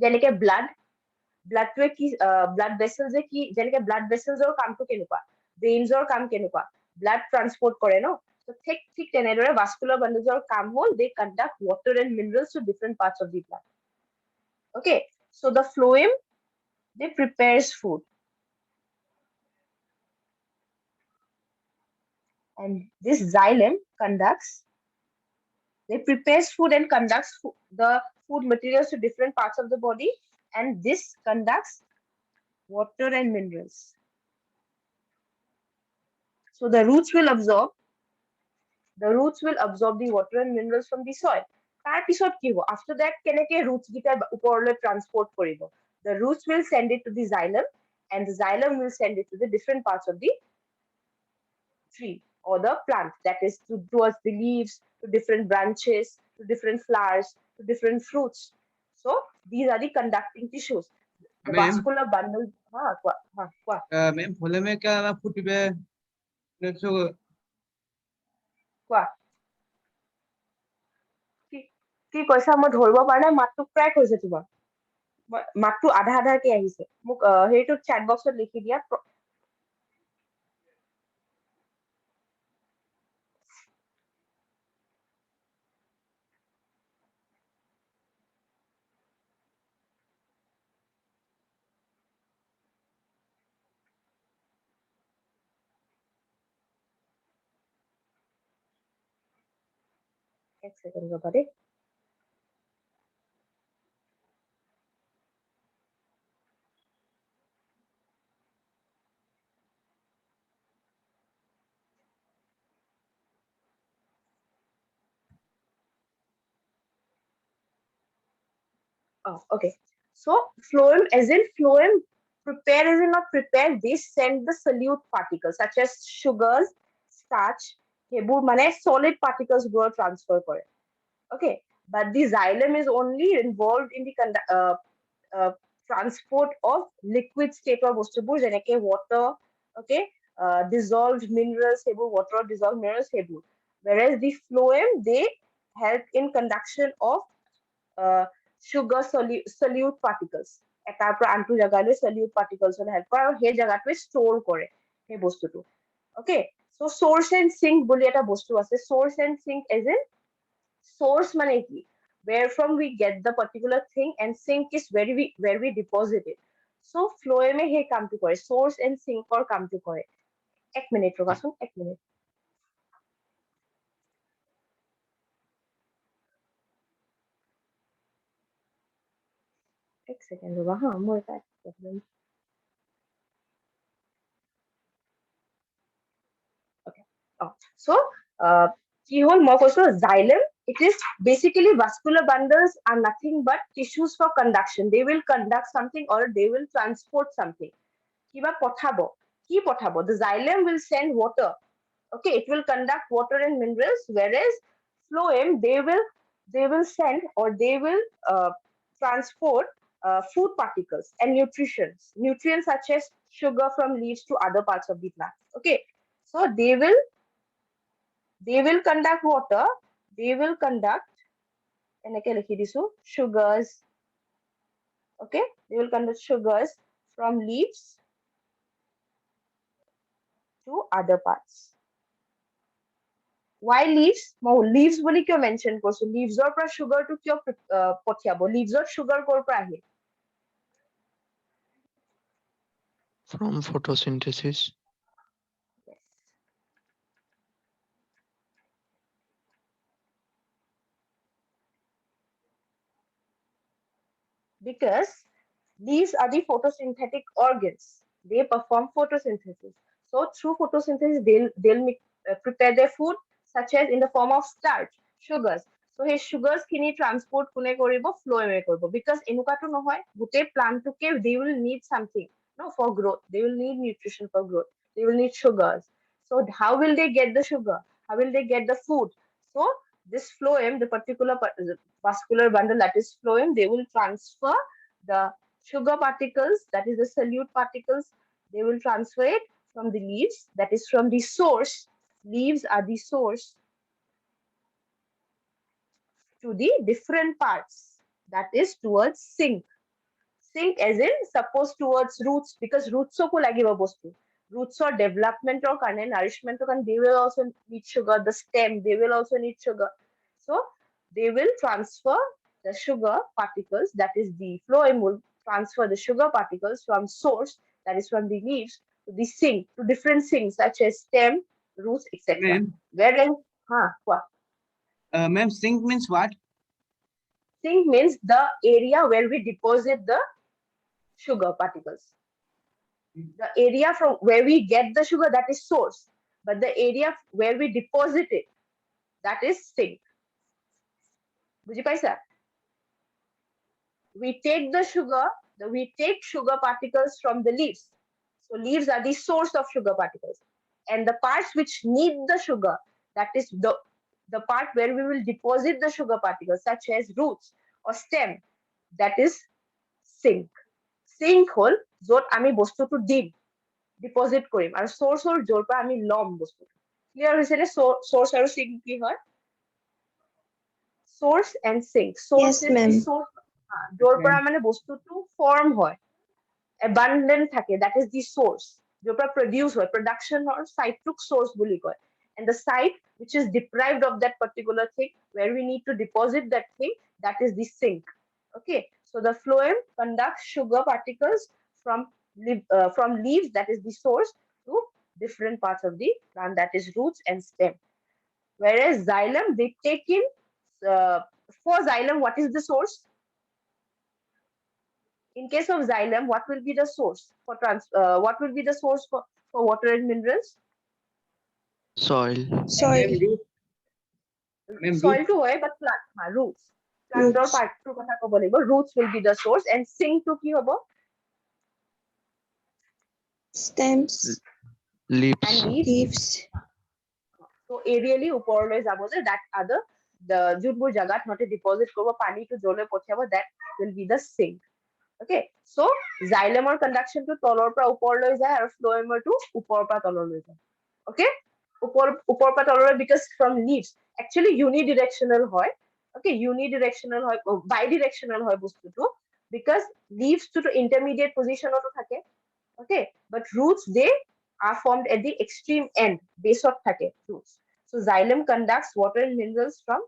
S1: যেনেকে ব্লাডটোৱে কি blood ভেসেলছে কি যেনেকে blood ভেসেলছৰ কামটো কেনেকুৱা, ভেইনছৰ কাম কেনেকুৱা, blood transport কৰে ন, তো ঠিক তেনেদৰে ভাস্কুলাৰ বান্ডলছৰ কাম হ'ল দে conduct water and minerals to different parts of the plant. Okay, so the phloem, they prepares food, and this xylem prepares food and conducts the food materials to different parts of the body, and this conducts water and minerals. So the roots will absorb the water and minerals from the soil. তাৰপিছত কি হ'ব? After that, কেনেকে roots গিটা ওপৰলৈ transport কৰিব? The roots will send it to the xylem, and the xylem will send it to the different parts of the tree or the plant, that is towards the leaves, to different branches, to different flowers, to different fruits. So these are the conducting tissues. The
S6: Ma'am?
S1: vascular bundle. Quoi?
S6: Ma'am फूले में क्या फुटिबे next
S1: Quoi? কি কৈছা মই ধৰিব পৰা নাই, মাতটো ক্ৰেক হৈছে তোমাৰ, মাতটো আধা আধাকে আহিছে, মোক হেৰিটো chat boxত লিখি দিয়া। এক ছেকেণ্ড ৰবা দেই। Oh, okay. So phloem, as in phloem, prepare as in not prepare, they send the solute particles such as sugars, starch, সেইবোৰ মানে solid particles বোৰ transfer কৰে. Okay, but the xylem is only involved in the transport of liquid state of বস্তুবোৰ যেনেকে water, okay, dissolved minerals, সেইবোৰ water dissolved minerals সেইবোৰ, whereas the phloem, they help in conduction of sugar solute particles, এটাৰ পৰা আনটো জাগালৈ solute particles হলে help কৰে আৰু সেই জাগাটোৱে store কৰে সেই বস্তুটো। Okay, so source and sink বুলি এটা বস্তু আছে। Source and sink as in source মানে কি, where from we get the particular thing, and sink is where we deposit it. So phloem এ সেই কামটো কৰে, source and sink ৰ কামটো কৰে। এক মিনিট ৰবাচোন, এক মিনিট। এক ছেকেণ্ড ৰবা হা, মোৰ এটা প্ৰব্লেম। Okay. Oh, so কি হল মই কৈছো xylem, it is basically vascular bundles are nothing but tissues for conduction. They will conduct something or they will transport something. কিবা পঠাব, কি পঠাব? The xylem will send water. Okay, it will conduct water and minerals, whereas phloem they will send or they will transport food particles and nutrients such as sugar from leaves to other parts of the plant. Okay, so they will conduct water, they will conduct এনেকে লিখি দিছো sugars. Okay, they will conduct sugars from leaves to other parts. Why leaves? Leaves বুলি কিয় mention কৰিছো? লিভছৰ পৰা সুগাৰটো কিয় পঠিয়াব? লিভছৰ sugar ক'ৰ পৰা আহে?
S3: From photosynthesis. Because leaves are the photosynthetic organs. They perform photosynthesis. So through photosynthesis, they'll prepare their food, such as in the form of starch, sugars. So hey, sugars kini transport kune koribo, phloem koribo. Because enukato nohoy, gute plant to they will need something, no, for growth. They will need nutrition for growth. They will need sugars. So how will they get the sugar? How will they get the food? So this phloem, the particular vascular bundle that is phloem, they will transfer the sugar particles, that is the solute particles, they will transfer it from the leaves, that is from the source. Leaves are the source, to the different parts, that is towards sink. Sink as in suppose towards roots, because roots ko lagiba bostu. Roots or development or nourishment or they will also need sugar. The stem, they will also need sugar. So they will transfer the sugar particles, that is the phloem will transfer the sugar particles from source, that is from the leaves, to the sink, to different sinks such as stem, roots, etc.
S6: Ma'am,
S1: Wherein, what?
S6: ma'am, sink means what?
S1: Sink means the area where we deposit the sugar particles. The area from where we get the sugar, that is source, but the area where we deposit it, that is sink. বুঝি পাইছা? We take sugar particles from the leaves. So leaves are the source of sugar particles, and the parts which need the sugar, that is the part where we will deposit the sugar particles, such as roots or stem, that is sink. Sink হল য'ত আমি বস্তুটো দিম, deposit কৰিম, আৰু সোৰ্সৰ য'ৰ পৰা আমি ল'ম বস্তুটো। ক্লিয়াৰ হৈছে নে? সোৰ্স আৰু সিঙ্ক কি হয়? Source and sink. Source is the source, য'ৰ পৰা মানে বস্তুটো ফৰ্ম হয়, abundant থাকে, that is the source, য'ৰ পৰা produce হয়, production or সাইটটোক source বুলি কয়, and the site which is deprived of that particular thing, where we need to deposit that thing, that is the sink. Okay, so the phloem conducts sugar particles from leaves, that is the source, to different parts of the plant, that is roots and stem. Whereas xylem, they take in for xylem, what is the source? In case of xylem, what will be the source for what will be the source for water and minerals?
S3: Soil.
S4: Soil.
S6: Ma'am,
S1: Soil to hoy, but plant, roots. Plant or part to kotha kobo lagbo. Roots will be the source, and sink to ki hobo?
S4: Stems.
S3: Leaves.
S1: And leaves.
S4: Leaves.
S1: So aerially ওপৰলৈ যাব যে, that other the যোনবোৰ জাগাত নতে deposit কৰিব, পানীটো জলে পঠিয়াব, that will be the sink. Okay, so xylemৰ conduction to তলৰ পৰা ওপৰলৈ যায়, আৰু phloemৰ to ওপৰৰ পৰা তললৈ যায়. Okay, ওপৰৰ পৰা তললৈ, because from leaves actually unidirectional হয়. Okay, unidirectional হয়, bidirectional হয় বস্তুটো, because leaves to intermediate position টো থাকে. Okay, but roots, they are formed at the extreme end, base of থাকে roots. So xylem conducts water and minerals from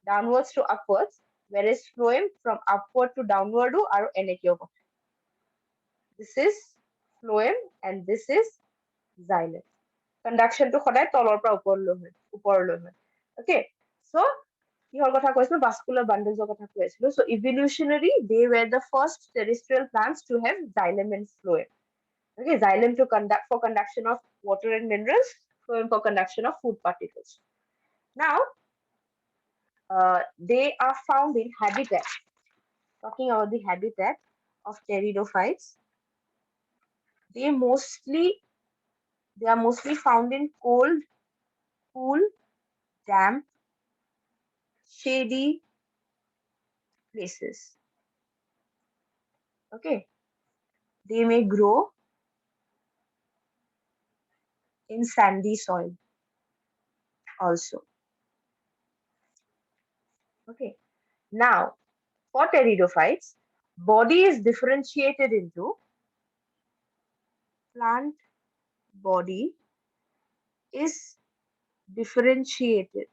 S1: downwards to upwards, whereas phloem from upward to downward আৰু এনেকেও পঠায়. This is phloem and this is xylem. Conduction to সদায় তলৰ পৰা ওপৰলৈ হয়. Okay, so কিহৰ কথা কৈছিলো? Vascular bundles ৰ কথা কৈ আছিলো. So evolutionary, they were the first terrestrial plants to have xylem and phloem. Okay, xylem for conduction of water and minerals, phloem for conduction of food particles.
S3: Now, they are found in habitat. Talking about the habitat of pteridophytes, they are mostly found in cold, cool, damp, shady places. Okay, they may grow in sandy soil also. Okay, now for pteridophytes, body is differentiated into plant body is differentiated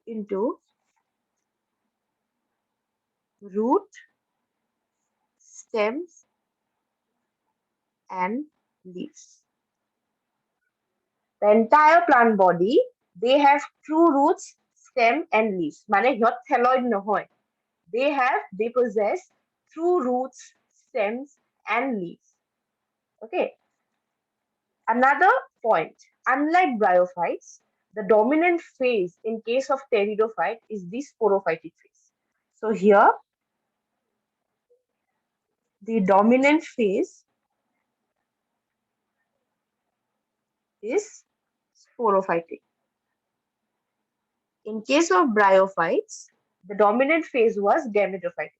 S3: into root, stems, and leaves. The entire plant body, they have true roots, stem, and leaves. মানে সিহঁত thelloid নহয়. They possess true roots, stems, and leaves. Okay. Another point, unlike bryophytes, the dominant phase in case of pteridophyte is the sporophytic phase. So here, the dominant phase is sporophytic. In case of bryophytes, the dominant phase was gametophytic.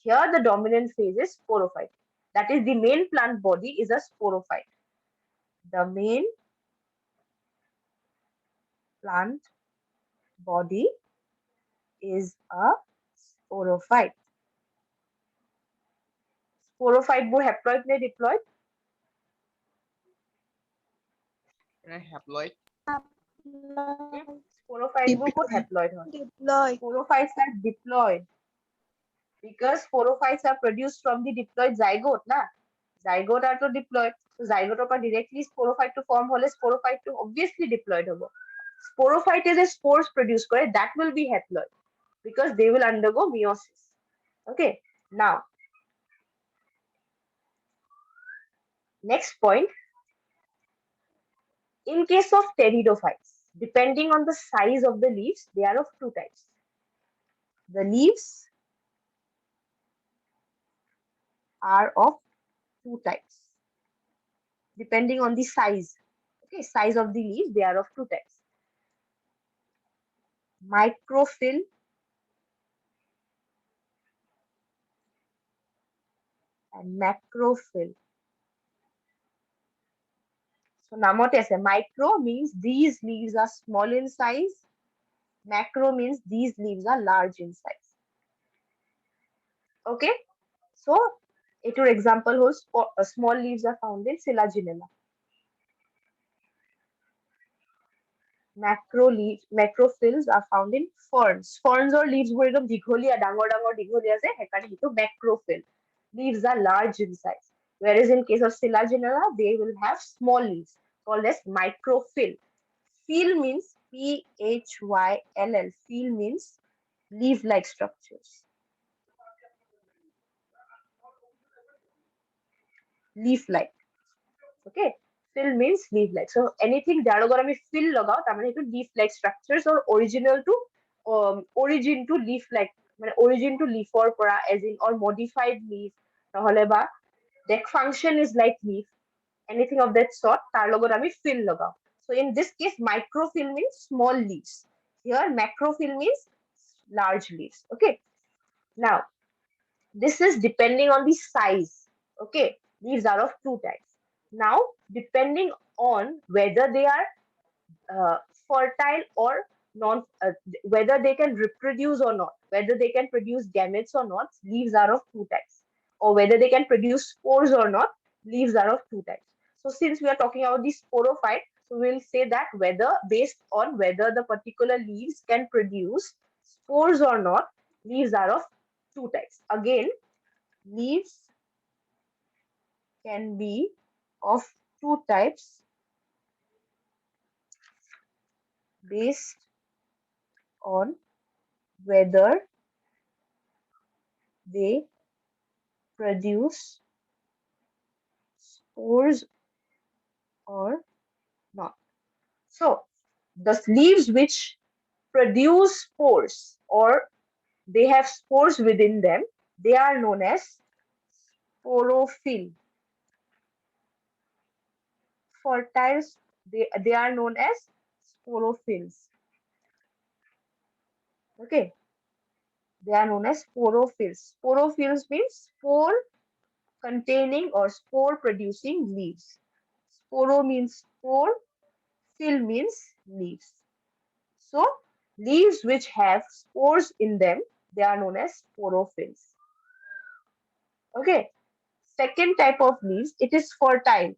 S3: Here, the dominant phase is sporophytic. That is, the main plant body is a sporophyte. The main plant body is a sporophyte. Sporophyte বোৰ haploid নে diploid?
S6: haploid.
S3: Sporophyte বোৰ ক'ত haploid হয়?
S4: Diploid.
S3: Sporophytes are diploid because sporophytes are produced from the diploid zygote, na? Zygote are to diploid. So zygote পৰা directly sporophyte to form হলে sporophyte to obviously diploid হ'ব. Sporophyte is a spores produce করে, that will be haploid because they will undergo meiosis. Okay, now next point. In case of pteridophytes, depending on the size of the leaves, they are of two types. The leaves are of two types. Depending on the size, okay, size of the leaves, they are of two types. Microphyll and macrophyll. So namote ase, micro means these leaves are small in size. Macro means these leaves are large in size. Okay, so your example holds small leaves are found in Selaginella. Macrophylls are found in ferns. Ferns or leaves were dikholia, dangor dikholia je, hekane hitu macrophyll. Leaves are large in size. Whereas in case of Selaginella, they will have small leaves called as microphyll. Phyll means P-H-Y-L-L. Phyll means leaf-like structures. Leaf-like. Okay. Fill means leaf-like. So anything যাৰ লগত আমি fill লগাও তাৰমানে এইটো leaf-like structures or origin to leaf-like, মানে origin to leaf-ৰ পৰা as in or modified leaf নহলে বা deck function is like leaf, anything of that sort তাৰ লগত আমি fill লগাও. So in this case microphyll means small leaves. Here macrophyll means large leaves. Okay. Now this is depending on the size. Okay. Leaves are of two types. Now, depending on whether they are fertile or non, whether they can reproduce or not, whether they can produce gametes or not, leaves are of two types. Or whether they can produce spores or not, leaves are of two types. So, since we are talking about the sporophyte, so we'll say that whether based on whether the particular leaves can produce spores or not, leaves are of two types. Again, leaves can be of two types based on whether they produce spores or not. So, the leaves which produce spores or they have spores within them, they are known as sporophyll. Fertile, they are known as sporophylls. Okay, they are known as sporophylls. Sporophylls means spore containing or spore producing leaves. Sporo means spore, phyll means leaves. So leaves which have spores in them, they are known as sporophylls. Okay, second type of leaves, it is fertile.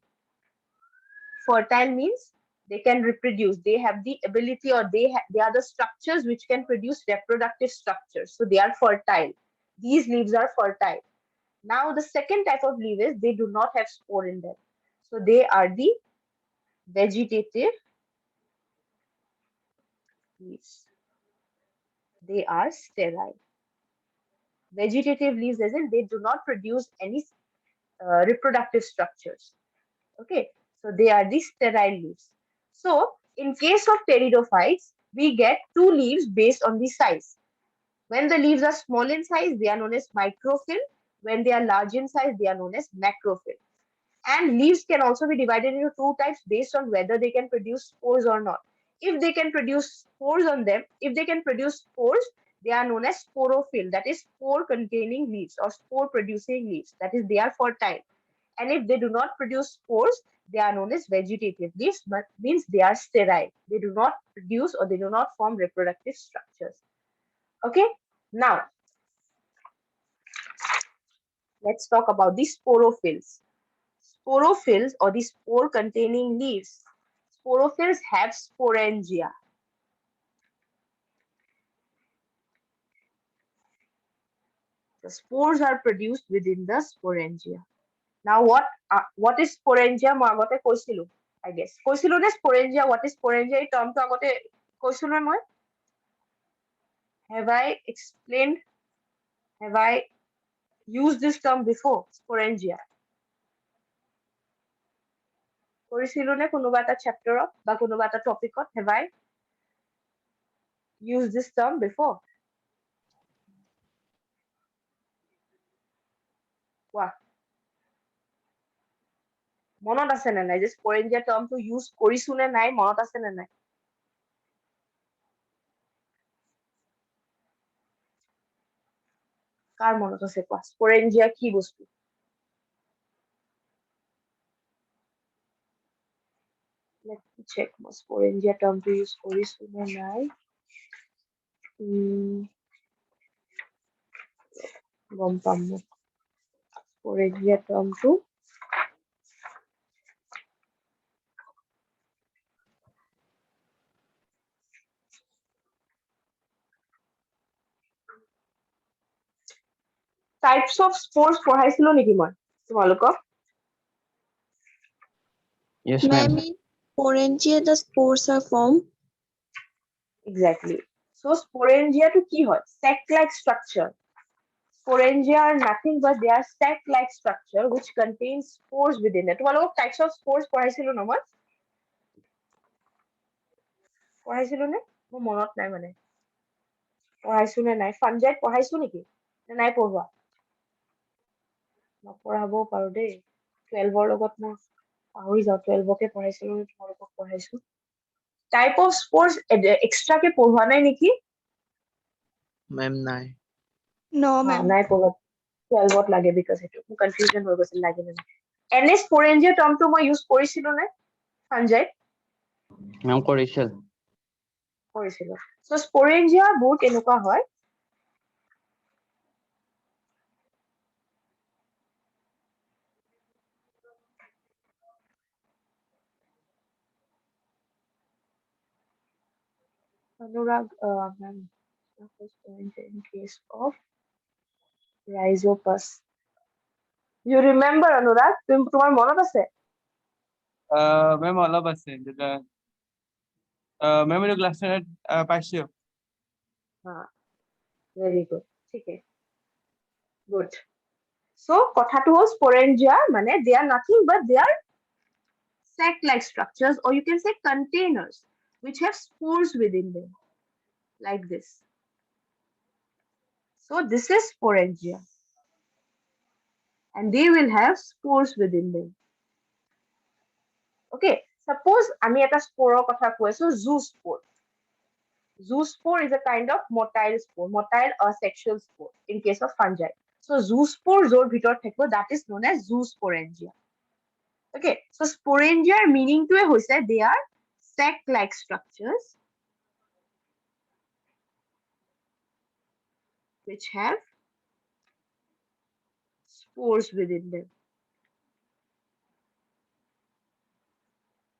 S3: Fertile means they can reproduce, they have the ability or they are the structures which can produce reproductive structures, so they are fertile. These leaves are fertile. Now the second type of leaf is they do not have spore in them, so they are the vegetative leaves. They are sterile. Vegetative leaves as in they do not produce any reproductive structures. Okay, so they are the sterile leaves. So in case of pteridophytes, we get two leaves based on the size. When the leaves are small in size, they are known as microphyll. When they are large in size, they are known as macrophyll. And leaves can also be divided into two types based on whether they can produce spores or not. If they can produce spores on them, if they can produce spores, they are known as sporophyll, that is spore containing leaves or spore producing leaves, that is they are fertile. And if they do not produce spores, they are known as vegetative leaves, but means they are sterile. They do not produce or they do not form reproductive structures. Okay, now let's talk about the sporophylls. Sporophylls or the spore containing leaves. Sporophylls have sporangia. The spores are produced within the sporangia. Now what is sporangia? মই আগতে কৈছিলো, I guess. কৈছিলো নে sporangia? What is sporangia? এই termটো আগতে কৈছিলো নে মই? Have I explained? Have I used this term before? Sporangia. কৰিছিলো নে কোনোবা এটা চেপ্টাৰত বা কোনোবা এটা টপিকত? Have I used this term before? কোৱা, মনত আছে নে নাই যে স্পৰেঞ্জিয়া টাৰ্মটো ইউজ কৰিছো নে নাই, মনত আছে নে নাই? কাৰ মনত আছে কোৱা, স্পৰেঞ্জিয়া কি বস্তু? Let me check মই স্পৰেঞ্জিয়া টাৰ্মটো ইউজ কৰিছো নে নাই। গম পাম মই স্পৰেঞ্জিয়া টাৰ্মটো টাইপস অফ স্পোর্স পঢ়াইছিলো নেকি মই তোমালোকক?
S2: Yes,
S4: Ma'am,
S2: ma'am.
S4: in sporangia, the spores are formed.
S3: Exactly. So sporangia to কি হয়? Sac-like structure. Sporangia are nothing but they are sac-like structure which contains spores within it. তোমালোকক types of spores পঢ়াইছিলো ন মই? পঢ়াইছিলো নে? মোৰ মনত নাই মানে। পঢ়াইছো নে নাই? ফাঞ্জাইত পঢ়াইছো নেকি? নে নাই পঢ়োৱা? নপঢ়াবও পাৰো দেই। 12ৰ লগত মই পাহৰি যাওঁ, 12কে পঢ়াইছিলো নে তোমালোকক পঢ়াইছো। টাইপ অফ স্পোর্স এক্সট্রাকে পঢ়োৱা নাই নেকি?
S2: Ma'am, nai.
S4: No, ma'am.
S3: নাই পঢ়োৱা, 12ত লাগে বিকজ সেইটো মোৰ কনফিউজন হৈ গৈছিল লাগে নে নাই। এনে স্পৰেঞ্জিয়া টাৰ্মটো মই ইউজ কৰিছিলো নে সঞ্জয়?
S2: Ma'am, কৰিছিল.
S3: কৰিছিলো। সো স্পৰেঞ্জিয়া বোৰ কেনেকুৱা হয়? Anurag, ma'am, in case of rhizopus. You remember Anurag? তোমাৰ মনত আছে?
S6: মেম অলপ আছে যেটা মেম এইটো ক্লাছ 10 পাইছো।
S3: Very good. ঠিক আছে। Good. So কথাটো হ'ল sporangia মানে they are nothing but they are sac-like structures or you can say containers which have spores within them, like this. So this is sporangia, and they will have spores within them. Okay, suppose আমি এটা স্পোৰৰ কথা কৈছো, zoospore. Zoospore is a kind of motile spore, motile asexual spore in case of fungi. So zoospore যৰ ভিতৰত থাকিব, that is known as zoosporangia. Okay, so sporangia meaning to hoise they are sac-like structures which have spores within them.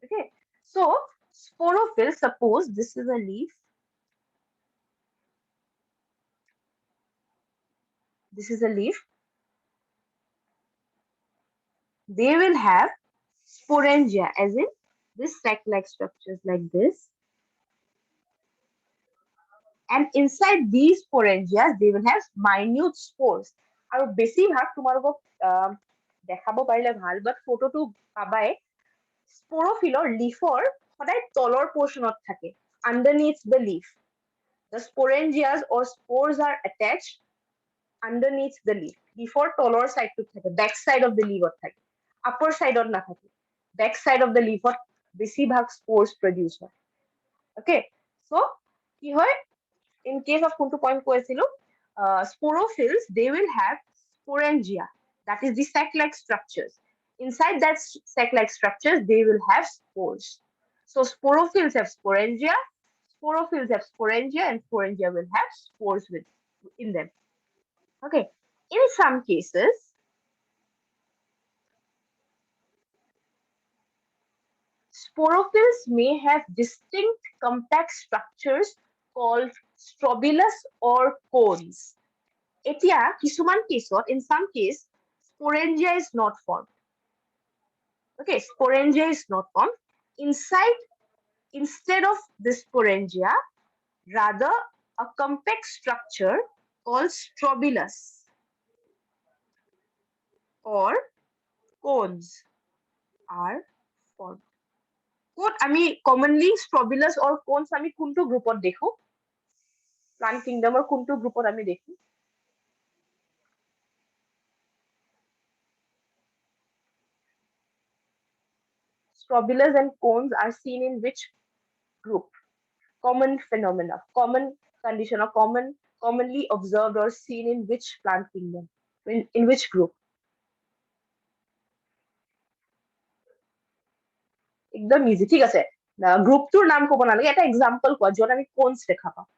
S3: Okay, so sporophyll, suppose this is a leaf. This is a leaf. They will have sporangia, as in this sac-like structures like this. And inside these sporangias, they will have minute spores. আৰু বেছিভাগ তোমালোকক দেখাব পাৰিলে ভাল, but ফটোটো পাবাই স্পোৰোফিলৰ লিফৰ সদায় তলৰ পৰ্চনত থাকে, underneath the leaf. The sporangias or spores are attached underneath the leaf. Leafৰ তলৰ সাইডটোত থাকে, back side of the leafত থাকে, upper side ত নাথাকে, back side of the leafত বেছিভাগ spores produce হয়. Okay, so কি হয়, in case of কোনটো point কৈছিলো, sporophylls, they will have sporangia, that is the sac-like structures. Inside that sac-like structures, they will have spores. So sporophylls have sporangia, and sporangia will have spores in them. Okay, in some cases, sporophylls may have distinct compact structures called strobilus or cones. Etia kisuman kesot, in some case, sporangia is not formed. Okay, sporangia is not formed. Instead of the sporangia, rather a compact structure called strobilus or cones are formed. What আমি commonly strobilus or cones আমি কোনটো গ্রুপত দেখো, plant কিংডমৰ কোনটো গ্রুপত আমি দেখো? Strobilus and cones are seen in which group? Common phenomena, common condition, or commonly observed or seen in which plant kingdom? In which group? একদম easy, ঠিক আছে। গ্ৰুপটোৰ নাম ক'ব নালাগে, এটা এক্সাম্পল কোৱা য'ত আমি কোনছ দেখা পাওঁ।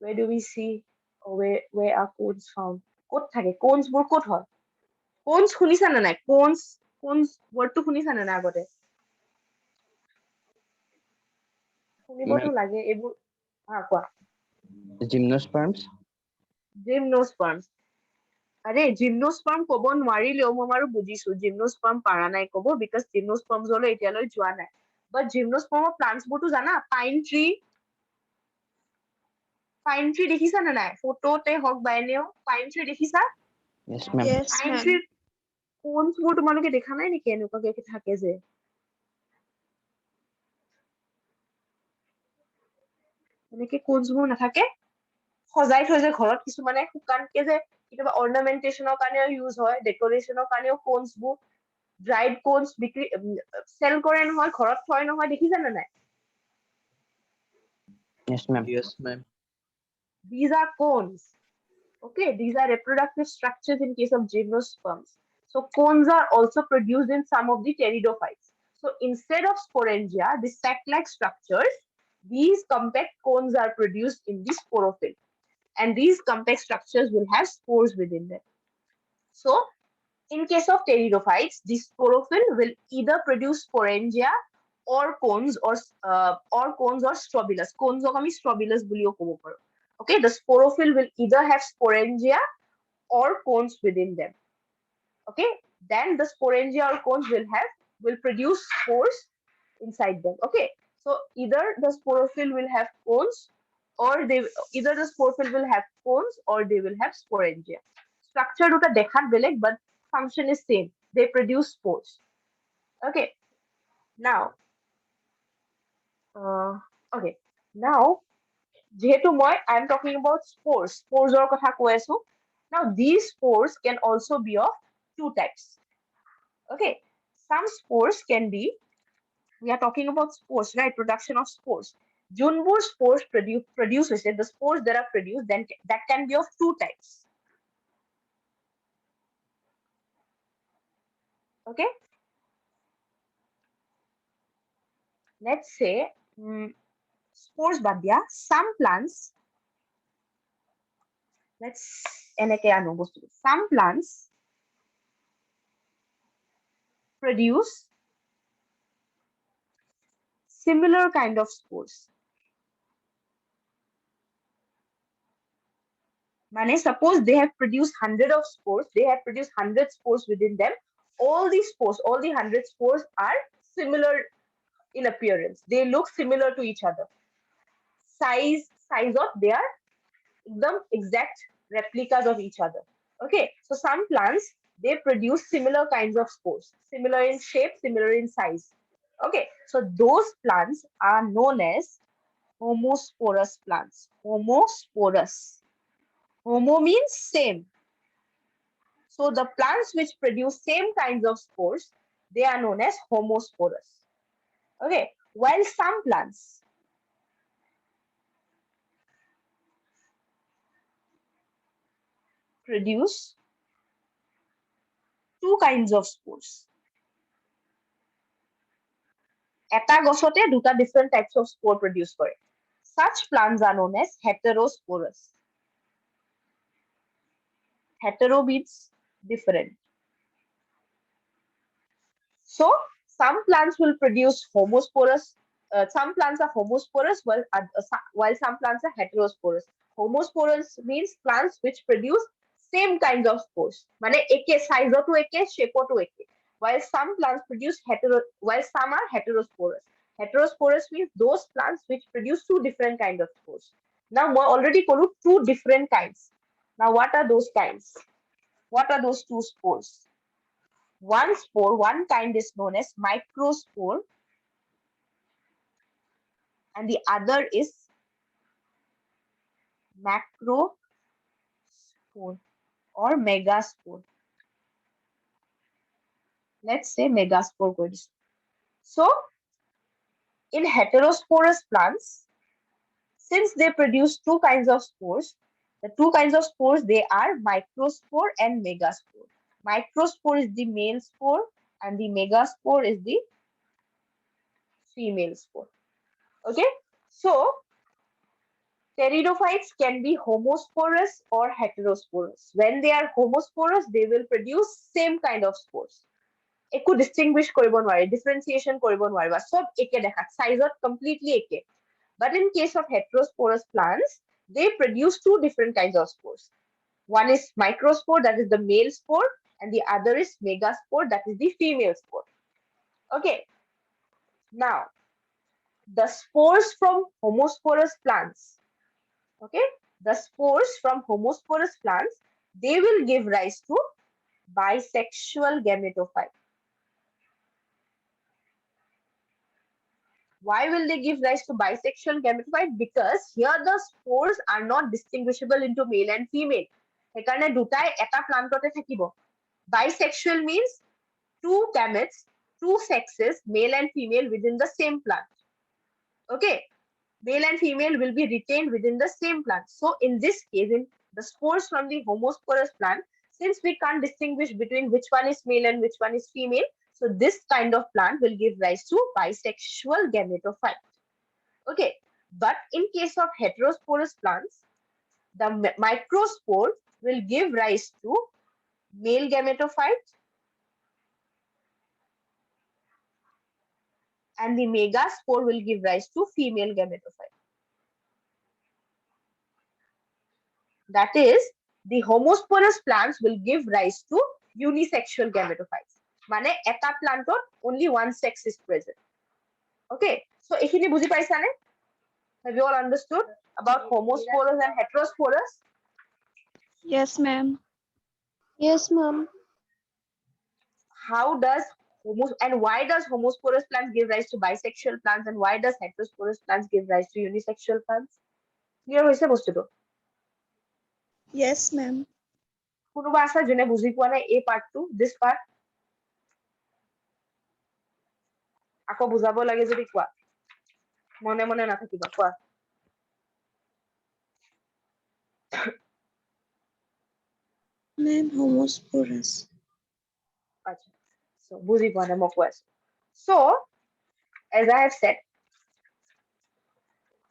S3: Where do we see, or where are cones found? ক'ত থাকে কোনছ বোৰ, ক'ত হয়? কোনছ শুনিছা নে নাই? কোনছ ৱৰ্ডটো শুনিছা নে নাই আগতে? শুনিবতো লাগে এইবোৰ। কোৱা।
S2: Gymnosperms.
S3: জিমনোস্পাৰ্মছ। আৰে জিমনোস্পাৰ্ম ক'ব নোৱাৰিলেও মই বাৰু বুজিছো জিমনোস্পাৰ্ম পাৰা নাই ক'ব, বিকজ জিমনোস্পাৰ্মছলৈ এতিয়ালৈ যোৱা নাই। বাট জিমনোস্পাৰ্মৰ প্লান্টছ বোৰতো জানা, পাইন ট্ৰি দেখিছা নে নাই? ফটোতে হওক বা এনেও পাইন ট্ৰি দেখিছা?
S2: Yes, ma'am.
S4: Yes,
S3: pine
S4: ma'am.
S3: ট্ৰিৰ কোনছ বোৰ তোমালোকে দেখা নাই নেকি এনেকুৱাকে থাকে যে? এনেকে কোনছ বোৰ নাথাকে, সজাই থৈ যে ঘৰত কিছুমানে শুকানকে যে কেতিয়াবা অৰ্নামেন্টেশনৰ কাৰণেও ইউজ হয়, ডেকোৰেশনৰ কাৰণেও কোনছ বোৰ, ড্ৰাইড কোনছ বিক্ৰী চেল কৰে নহয়, ঘৰত থয় নহয়, দেখিছা নে নাই?
S2: Yes, ma'am.
S6: Yes, ma'am.
S3: These are cones. Okay, these are reproductive structures in case of gymnosperms. So cones are also produced in some of the pteridophytes. So instead of sporangia, the sac-like structures, these compact cones are produced in the sporophyll. And these compact structures will have spores within them. So in case of pteridophytes, the sporophyll will either produce sporangia or cones or strobilus. Cones ok ami strobilus buliyo kobo paro. Okay, the sporophyll will either have sporangia or cones within them. Okay, then the sporangia or cones will produce spores inside them. Okay, so either the sporophyll will have cones or they will have sporangia. Structure দুটা দেখাত বেলেগ, but function is same. they produce spores. Okay, now, okay, now, I am talking about spores. Spores or kotha koi asu. Now, these spores can also be of two types. Okay, some spores can be, we are talking about spores, right? Production of spores. Junbur spores produces the spores that are produced, then that can be of two types. Okay, let's say spores badya, some plants, some plants produce similar kind of spores. Mane, suppose they have produced 100 of spores, they have produced 100 spores within them. All these spores, all the 100 spores are similar in appearance. They look similar to each other. Size of they are the exact replicas of each other. Okay, so some plants, they produce similar kinds of spores, similar in shape, similar in size. Okay, so those plants are known as homosporous plants. Homosporous. Homo means same. So the plants which produce same kinds of spores, they are known as homosporous. Okay, while some plants produce two kinds of spores. এটা গছতে দুটা different types of spore produce করে. Such plants are known as heterosporous. Hetero means different. So some plants will produce homosporous. Some plants are homosporous while some plants are heterosporous. Homosporous means plants which produce same kinds of spores. মানে একে size to একে shape to একে. While some plants produce while some are heterosporous. Heterosporous means those plants which produce two different kinds of spores. Now I already told two different kinds. Now what are those kinds? What are those two spores? One spore, one kind is known as microspore, and the other is macrospore or megaspore. Let's say megaspore. So, in heterosporous plants, since they produce two kinds of spores, the two kinds of spores, they are microspore and megaspore. Microspore is the male spore and the megaspore is the female spore. Okay, so pteridophytes can be homosporous or heterosporous. When they are homosporous, they will produce same kind of spores. একো distinguish কৰিব নোৱাৰে, differentiation কৰিব নোৱাৰিবা, সব একে দেখাত, sizeত completely একে. But in case of heterosporous plants, they produce two different kinds of spores. One is microspore, that is the male spore, and the other is megaspore, that is the female spore. Okay. Now, the spores from homosporous plants, okay, the spores from homosporous plants, they will give rise to bisexual gametophyte. Why will they give rise to bisexual gametophyte? Because here the spores are not distinguishable into male and female. সেইকাৰণে দুটাই এটা প্লান্টতে থাকিব. Bisexual means two gametes, two sexes, male and female within the same plant. Okay, male and female will be retained within the same plant. So in this case, in the spores from the homosporous plant, since we can't distinguish between which one is male and which one is female, so this kind of plant will give rise to bisexual gametophyte. Okay, but in case of heterosporous plants, the microspore will give rise to male gametophyte and the megaspore will give rise to female gametophyte. That is, the homosporous plants will give rise to unisexual gametophytes. মানে এটা প্লান্টত only one sex is present. Okay, so এখিনি বুজি পাইছানে? Have you all understood about homosporous and heterosporous?
S4: Yes, ma'am. Yes, ma'am.
S3: how does and why does homosporous plants give rise to bisexual plants and why does heterosporous plants give rise to unisexual plants? Clear হৈছে বস্তুটো?
S4: Yes, ma'am.
S3: কোনোবা আছে যোনে বুজি পোৱা নাই এই পাৰ্টটো, দিছ পাৰ্ট? আকৌ বুজাব লাগে যদি কোৱা, মনে মনে নাথাকিবা, কোৱা।
S4: Ma'am, homosporous.
S3: আচ্ছা, so বুজি পোৱা নাই মই কৈ আছো। So as I have said,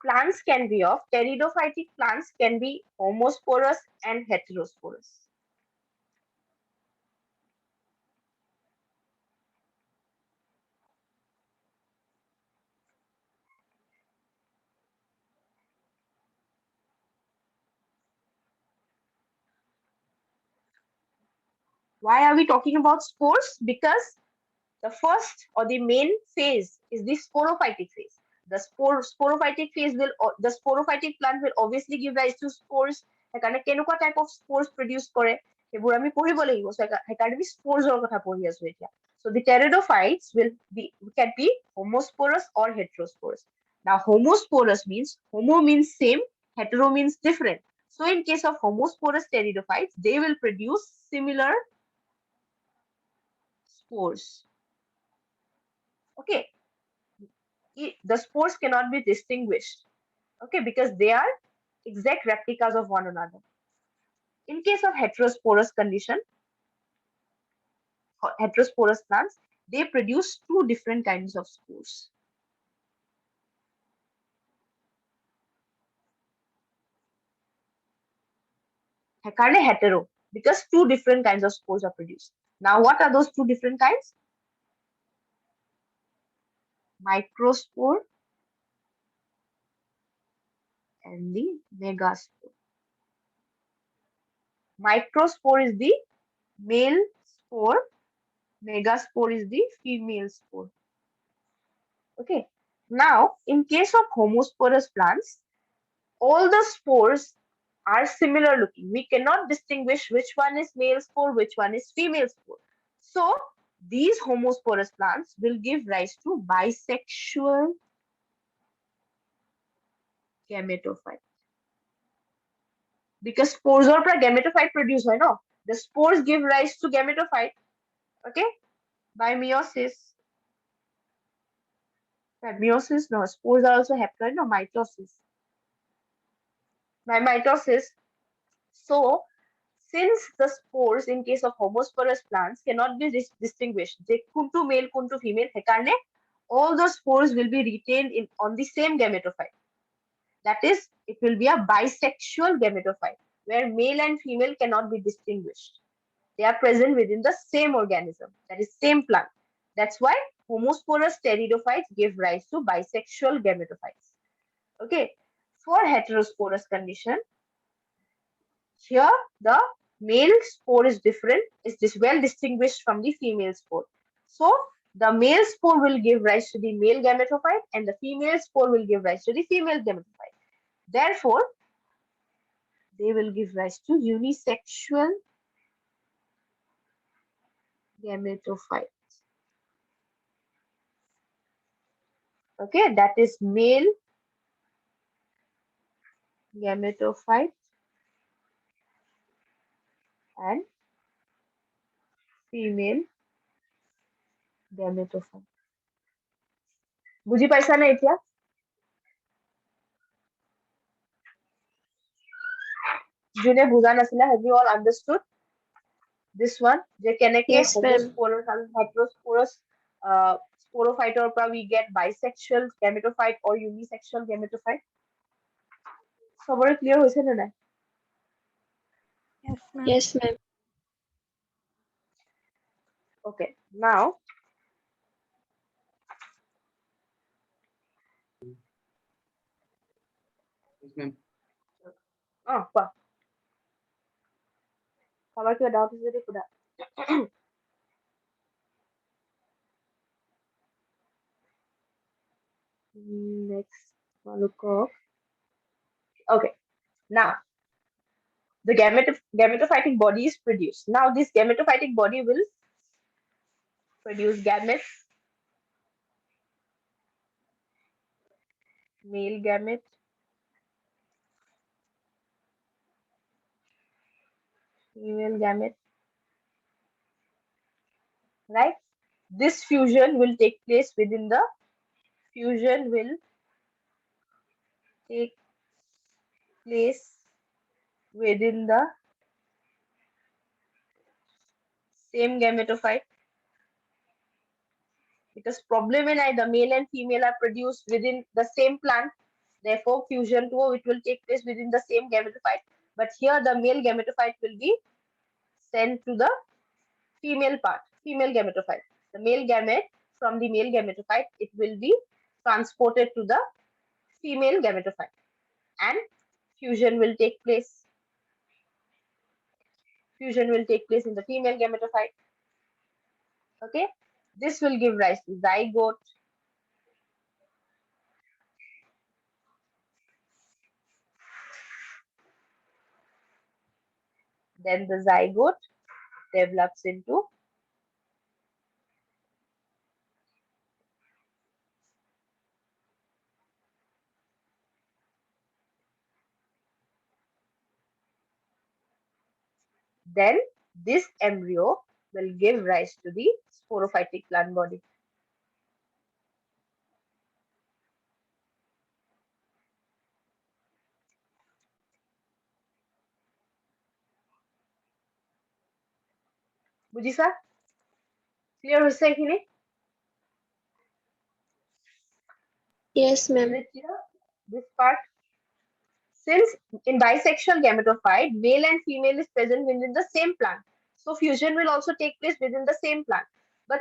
S3: plants can be of pteridophytic plants can be homosporous and heterosporous. Why are we talking about spores? Because the first or the main phase is the sporophytic phase. The sporophytic phase will, the sporophytic plant will obviously give rise to spores. সেইকাৰণে কেনেকুৱা type of spores produce কৰে সেইবোৰ আমি পঢ়িব লাগিব। সেইকাৰণে আমি spores ৰ কথা পঢ়ি আছো এতিয়া। So the pteridophytes can be homosporous or heterosporous. Now homosporous means homo means same, hetero means different. So in case of homosporous pteridophytes, they will produce similar spores. Okay, the spores cannot be distinguished, okay, because they are exact replicas of one another. In case of heterosporous condition, heterosporous plants, they produce two different kinds of spores. সেইকাৰণে hetero, because two different kinds of spores are produced. Now what are those two different kinds? Microspore and the megaspore. Microspore is the male spore, megaspore is the female spore. Okay, now in case of homosporous plants, all the spores are similar looking. We cannot distinguish which one is male spore, which one is female spore. So these homosporous plants will give rise to bisexual gametophyte. Because spores or gametophyte produce, right? No, the spores give rise to gametophyte, okay, by meiosis. Meiosis, no, spores are also haploid, no, mitosis. By mitosis. So since the spores in case of homosporous plants cannot be distinguished, they kuntu male, kuntu female, hekarne, all those spores will be retained on the same gametophyte. That is, it will be a bisexual gametophyte where male and female cannot be distinguished. They are present within the same organism, that is same plant. That's why homosporous pteridophytes give rise to bisexual gametophytes. Okay, for heterosporous condition, here the male spore is different, is well distinguished from the female spore. So the male spore will give rise to the male gametophyte and the female spore will give rise to the female gametophyte. Therefore, they will give rise to unisexual gametophytes. Okay, that is male gametophyte and female gametophyte. বুজি পাইছা না এতিয়া? যোনে বুজা নাছিলে, have you all understood this one? যে কেনেকে
S4: Yes, ma'am.
S3: homosporous and heterosporous sporophyte পৰা we get bisexual gametophyte or unisexual gametophyte? সবৰে ক্লিয়াৰ হৈছে নে নাই?
S5: Yes, ma'am.
S4: Yes, ma'am.
S3: Okay, now
S6: Yes, ma'am.
S3: কোৱা, কাৰোবাৰ কিবা ডাউট আছে যদি সোধা। Next, okay, now the gametophytic body is produced. Now this gametophytic body will produce gametes. Male gamete, female gamete, right? This fusion will take place within the take place within the same gametophyte, because problem in the male and female are produced within the same plant. Therefore, fusion too, it will take place within the same gametophyte. But here the male gametophyte will be sent to the female gametophyte. The male gamete from the male gametophyte, it will be transported to the female gametophyte and fusion will take place. Fusion will take place in the female gametophyte. Okay, this will give rise to zygote. Then the zygote develops into then this embryo will give rise to the sporophytic plant body. বুজিছা? Clear হৈছে এইখিনি?
S4: Yes, ma'am.
S3: Is it clear? This part? Since in bisexual gametophyte, male and female is present within the same plant. So fusion will also take place within the same plant. But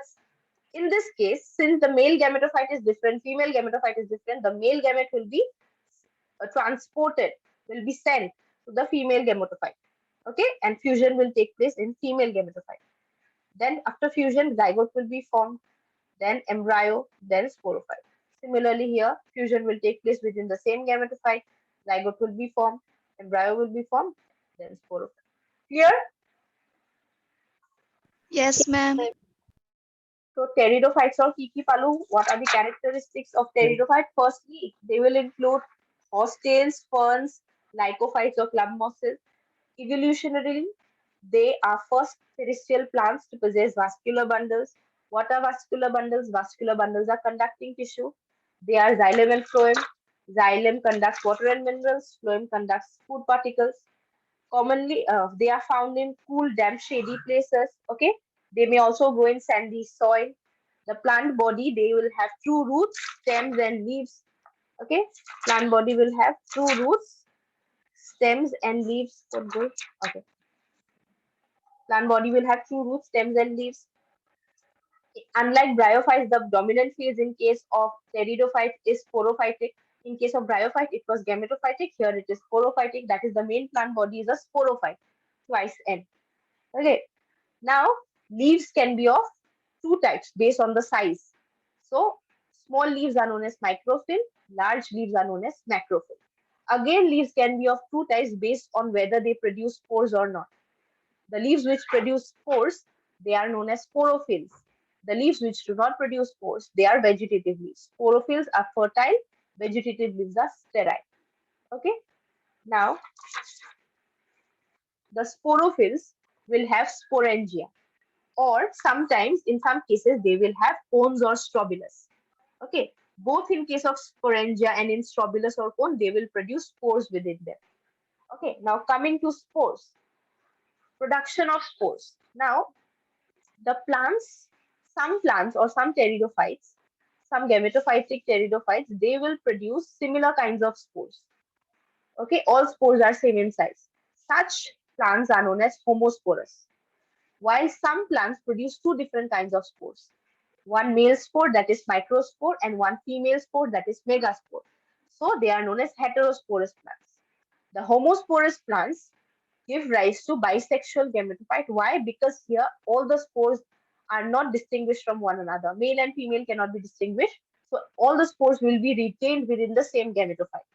S3: in this case, since the male gametophyte is different, female gametophyte is different, the male gamete will be transported, will be sent to the female gametophyte. Okay, and fusion will take place in female gametophyte. Then after fusion, zygote will be formed, then embryo, then sporophyte. Similarly here, fusion will take place within the same gametophyte, zygote will be formed, embryo will be formed, then sporophyte. Clear?
S4: Yes, ma'am.
S3: So pteridophytes or kiki palu, what are the characteristics of pteridophyte? Firstly, they will include hostales, ferns, lycophytes or club mosses. Evolutionarily, they are first terrestrial plants to possess vascular bundles. What are vascular bundles? Vascular bundles are conducting tissue. They are xylem and phloem. Xylem conducts water and minerals. Phloem conducts food particles. Commonly, they are found in cool, damp, shady places. Okay, they may also grow in sandy soil. The plant body, they will have true roots, stems, and leaves. Okay, plant body will have true roots, stems, and leaves. Okay, plant body will have true roots, stems, and leaves. Unlike bryophytes, the dominant phase in case of pteridophyte is sporophytic. In case of bryophyte, it was gametophytic. Here it is sporophytic. That is, the main plant body is a sporophyte, twice N. Okay. Now, leaves can be of two types based on the size. So, small leaves are known as microphyll. Large leaves are known as macrophyll. Again, leaves can be of two types based on whether they produce spores or not. The leaves which produce spores, they are known as sporophylls. The leaves which do not produce spores, they are vegetative leaves. Sporophylls are fertile, vegetative leaves are sterile. Okay. Now, the sporophylls will have sporangia, or sometimes in some cases they will have cones or strobilus. Okay. Both in case of sporangia and in strobilus or cone, they will produce spores within them. Okay. Now coming to spores. Production of spores. Now, the plants, some plants or some pteridophytes, some gametophytic pteridophytes, they will produce similar kinds of spores. Okay, all spores are same in size. Such plants are known as homosporous. While some plants produce two different kinds of spores. One male spore, that is microspore, and one female spore, that is megaspore. So they are known as heterosporous plants. The homosporous plants give rise to bisexual gametophyte. Why? Because here all the spores are not distinguished from one another. Male and female cannot be distinguished. So all the spores will be retained within the same gametophyte.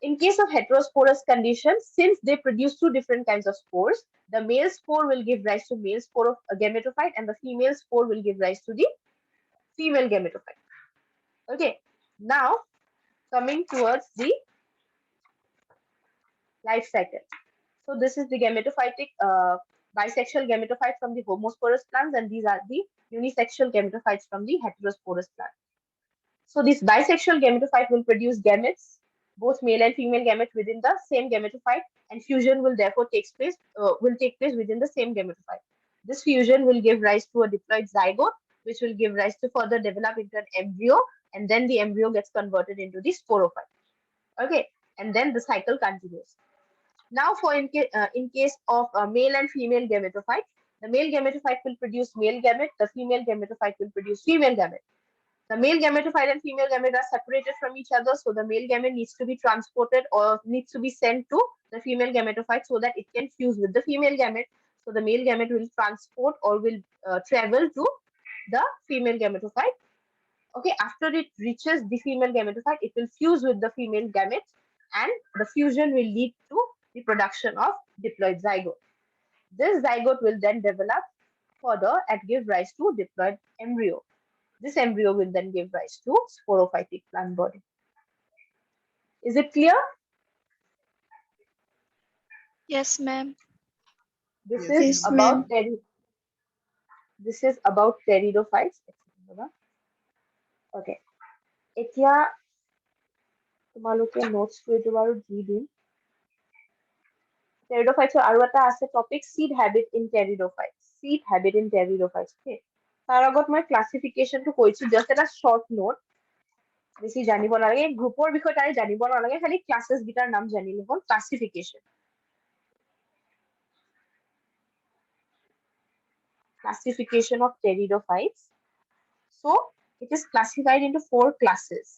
S3: In case of heterosporous conditions, since they produce two different kinds of spores, the male spore will give rise to male spore of a gametophyte and the female spore will give rise to the female gametophyte. Okay, now coming towards the life cycle. So this is the gametophytic bisexual gametophyte from the homosporous plants, and these are the unisexual gametophytes from the heterosporous plant. So this bisexual gametophyte will produce gametes, both male and female gametes within the same gametophyte, and fusion will therefore take place within the same gametophyte. This fusion will give rise to a diploid zygote, which will give rise to further develop into an embryo, and then the embryo gets converted into the sporophyte. Okay, and then the cycle continues. Now, for in case of male and female gametophyte, the male gametophyte will produce male gamete, the female gametophyte will produce female gamete. The male gametophyte and female gamete are separated from each other, so the male gamete needs to be transported or needs to be sent to the female gametophyte so that it can fuse with the female gamete. So the male gamete will transport or will travel to the female gametophyte. Okay, after it reaches the female gametophyte, it will fuse with the female gamete, and the fusion will lead to the production of diploid zygote. This zygote will then develop further and give rise to diploid embryo. This embryo will then give rise to sporophytic plant body. Is it clear?
S4: Yes, ma'am.
S3: This
S6: Yes,
S3: is
S4: ma'am.
S3: about pteridophytes. Okay. এতিয়া তোমালোকে নোটছটো এইটো বাৰু দি দিম। Pteridophytes আৰু এটা আছে topic seed habit in pteridophytes. Seed habit in pteridophytes. Okay. তাৰ আগত মই ক্লাসিফিকেশনটো কৈছো, জাস্ট এটা শর্ট নোট। বেছি জানিব নালাগে, গ্ৰুপৰ বিষয়ে তাৰে জানিব নালাগে, খালি ক্লাसेस গিটাৰ নাম জানিলে হ'ল। Classification of pteridophytes. So it is classified into 4 classes.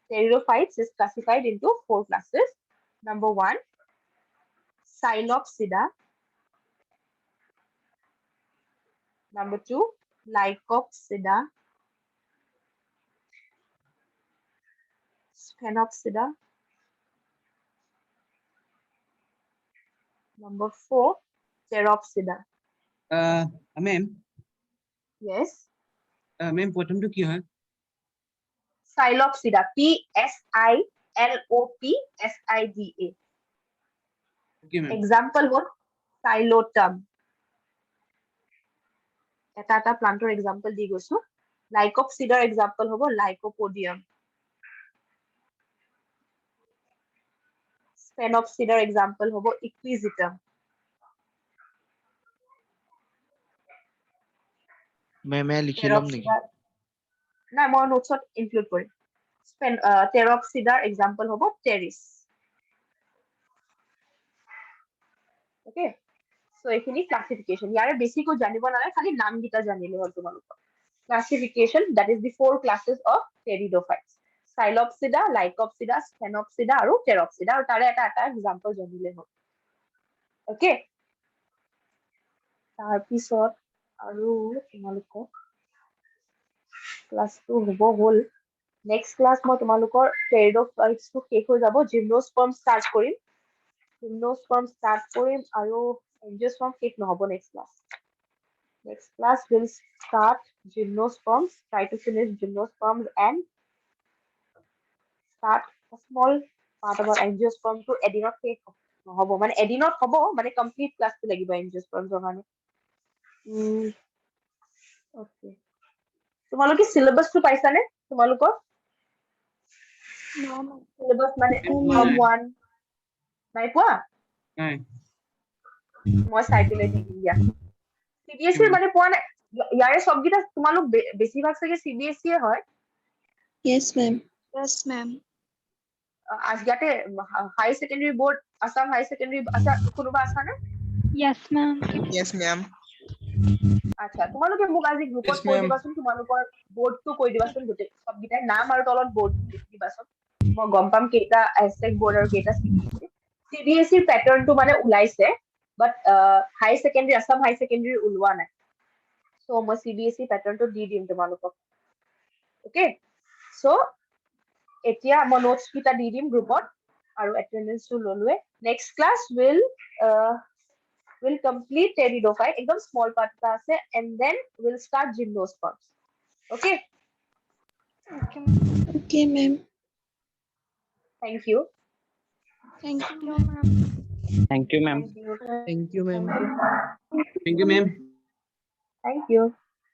S3: Pteridophytes is classified into 4 classes. Number 1, Psilopsida. Number 2, Lycopsida. Sphenopsida. Number 4, Pteropsida.
S6: Ma'am
S3: Yes.
S6: মেম প্ৰথমটো কি হয়?
S3: Psilopsida. Psilopsida.
S6: কি মেম?
S3: Example হ'ল Xylotum. এটা প্লান্টৰ এক্সাম্পল দি গৈছো। Lycopsidaৰ এক্সাম্পল হ'ব Lycopodium. Sphenopsidaৰ এক্সাম্পল হ'ব Equisetum.
S2: মেমে লিখি ল'ম নেকি?
S3: নাই, মই নোটছত ইনক্লুড কৰিম। Pteropsidaৰ এক্সাম্পল হ'ব Pteris. ওকে, সো এইখিনি ক্লাসিফিকেশন। ইয়াৰে বেসিকো জানিব নালাগে, খালি নাম গিটা জানিলে হ'ল তোমালোকৰ। Classification, that is the 4 classes of pteridophytes. Psilopsida, Lycopsida, Sphenopsida আৰু Pteropsida, আৰু তাৰে এটা এক্সাম্পল জানিলে হ'ল। ওকে, তাৰপিছত আৰু তোমালোকক ক্লাসটো হ'ব হ'ল। নেক্সট ক্লাস মই তোমালোকৰ pteridophytes টো শেষ হৈ যাব, জিমনোস্পাৰ্ম ষ্টাৰ্ট কৰিম। Gymnosperm start কৰিম আৰু angiosperm শেষ নহব next class. Next class will start gymnosperms, try to finish gymnosperms and start a small part about angiosperm to এদিনত শেষ নহব, মানে এদিনত হ'ব, মানে complete class টো লাগিব angiosperms ৰ কাৰণে। Okay. তোমালোকে syllabus টো পাইছানে তোমালোকৰ? Syllabus মানে form 1 নাই পোৱা?
S6: নাই।
S3: মই চাই পেলাই দি দিম দিয়া। CBSE মানে পোৱা নাই? ইয়াৰে সবগিটা তোমালোক বেছিভাগ চাগে CBSE হয়।
S4: Yes, ma'am. Yes, ma'am.
S3: ইয়াতে high secondary board, Assam high secondary আছা কোনোবা আছা নে?
S5: Yes, ma'am.
S7: Yes, ma'am.
S3: আচ্ছা, তোমালোকে মোক আজি গ্ৰুপত
S7: Yes,
S3: কৈ
S7: ma'am.
S3: দিবাচোন, তোমালোকৰ বোৰ্ডটো কৈ দিবাচোন, গোটেই সবগিটাৰ নাম আৰু তলত বোৰ্ড লিখি দিবাচোন। মই গম পাম কেইটা এছটেক বোৰ্ড আৰু কেইটা CBSE। CBSE প্যাটাৰ্নটো মানে ওলাইছে, but high secondary Assam high secondary ওলোৱা নাই। সো মই CBSE প্যাটাৰ্নটো দি দিম তোমালোকক। ওকে, সো এতিয়া মই নোটছ কিটা দি দিম গ্ৰুপত আৰু এটেন্ডেন্সটো ললোৱে next class will complete pteridophyte একদম small part এটা আছে and then we'll start gymnosperms okay
S5: Okay, ma'am.
S4: Okay, ma'am.
S3: thank you
S4: Thank
S5: Thank
S4: you.
S5: you, ma'am.
S2: Thank you, ma'am.
S3: thank you
S6: Thank you, ma'am.
S3: thank you
S6: Thank you, ma'am.
S3: thank you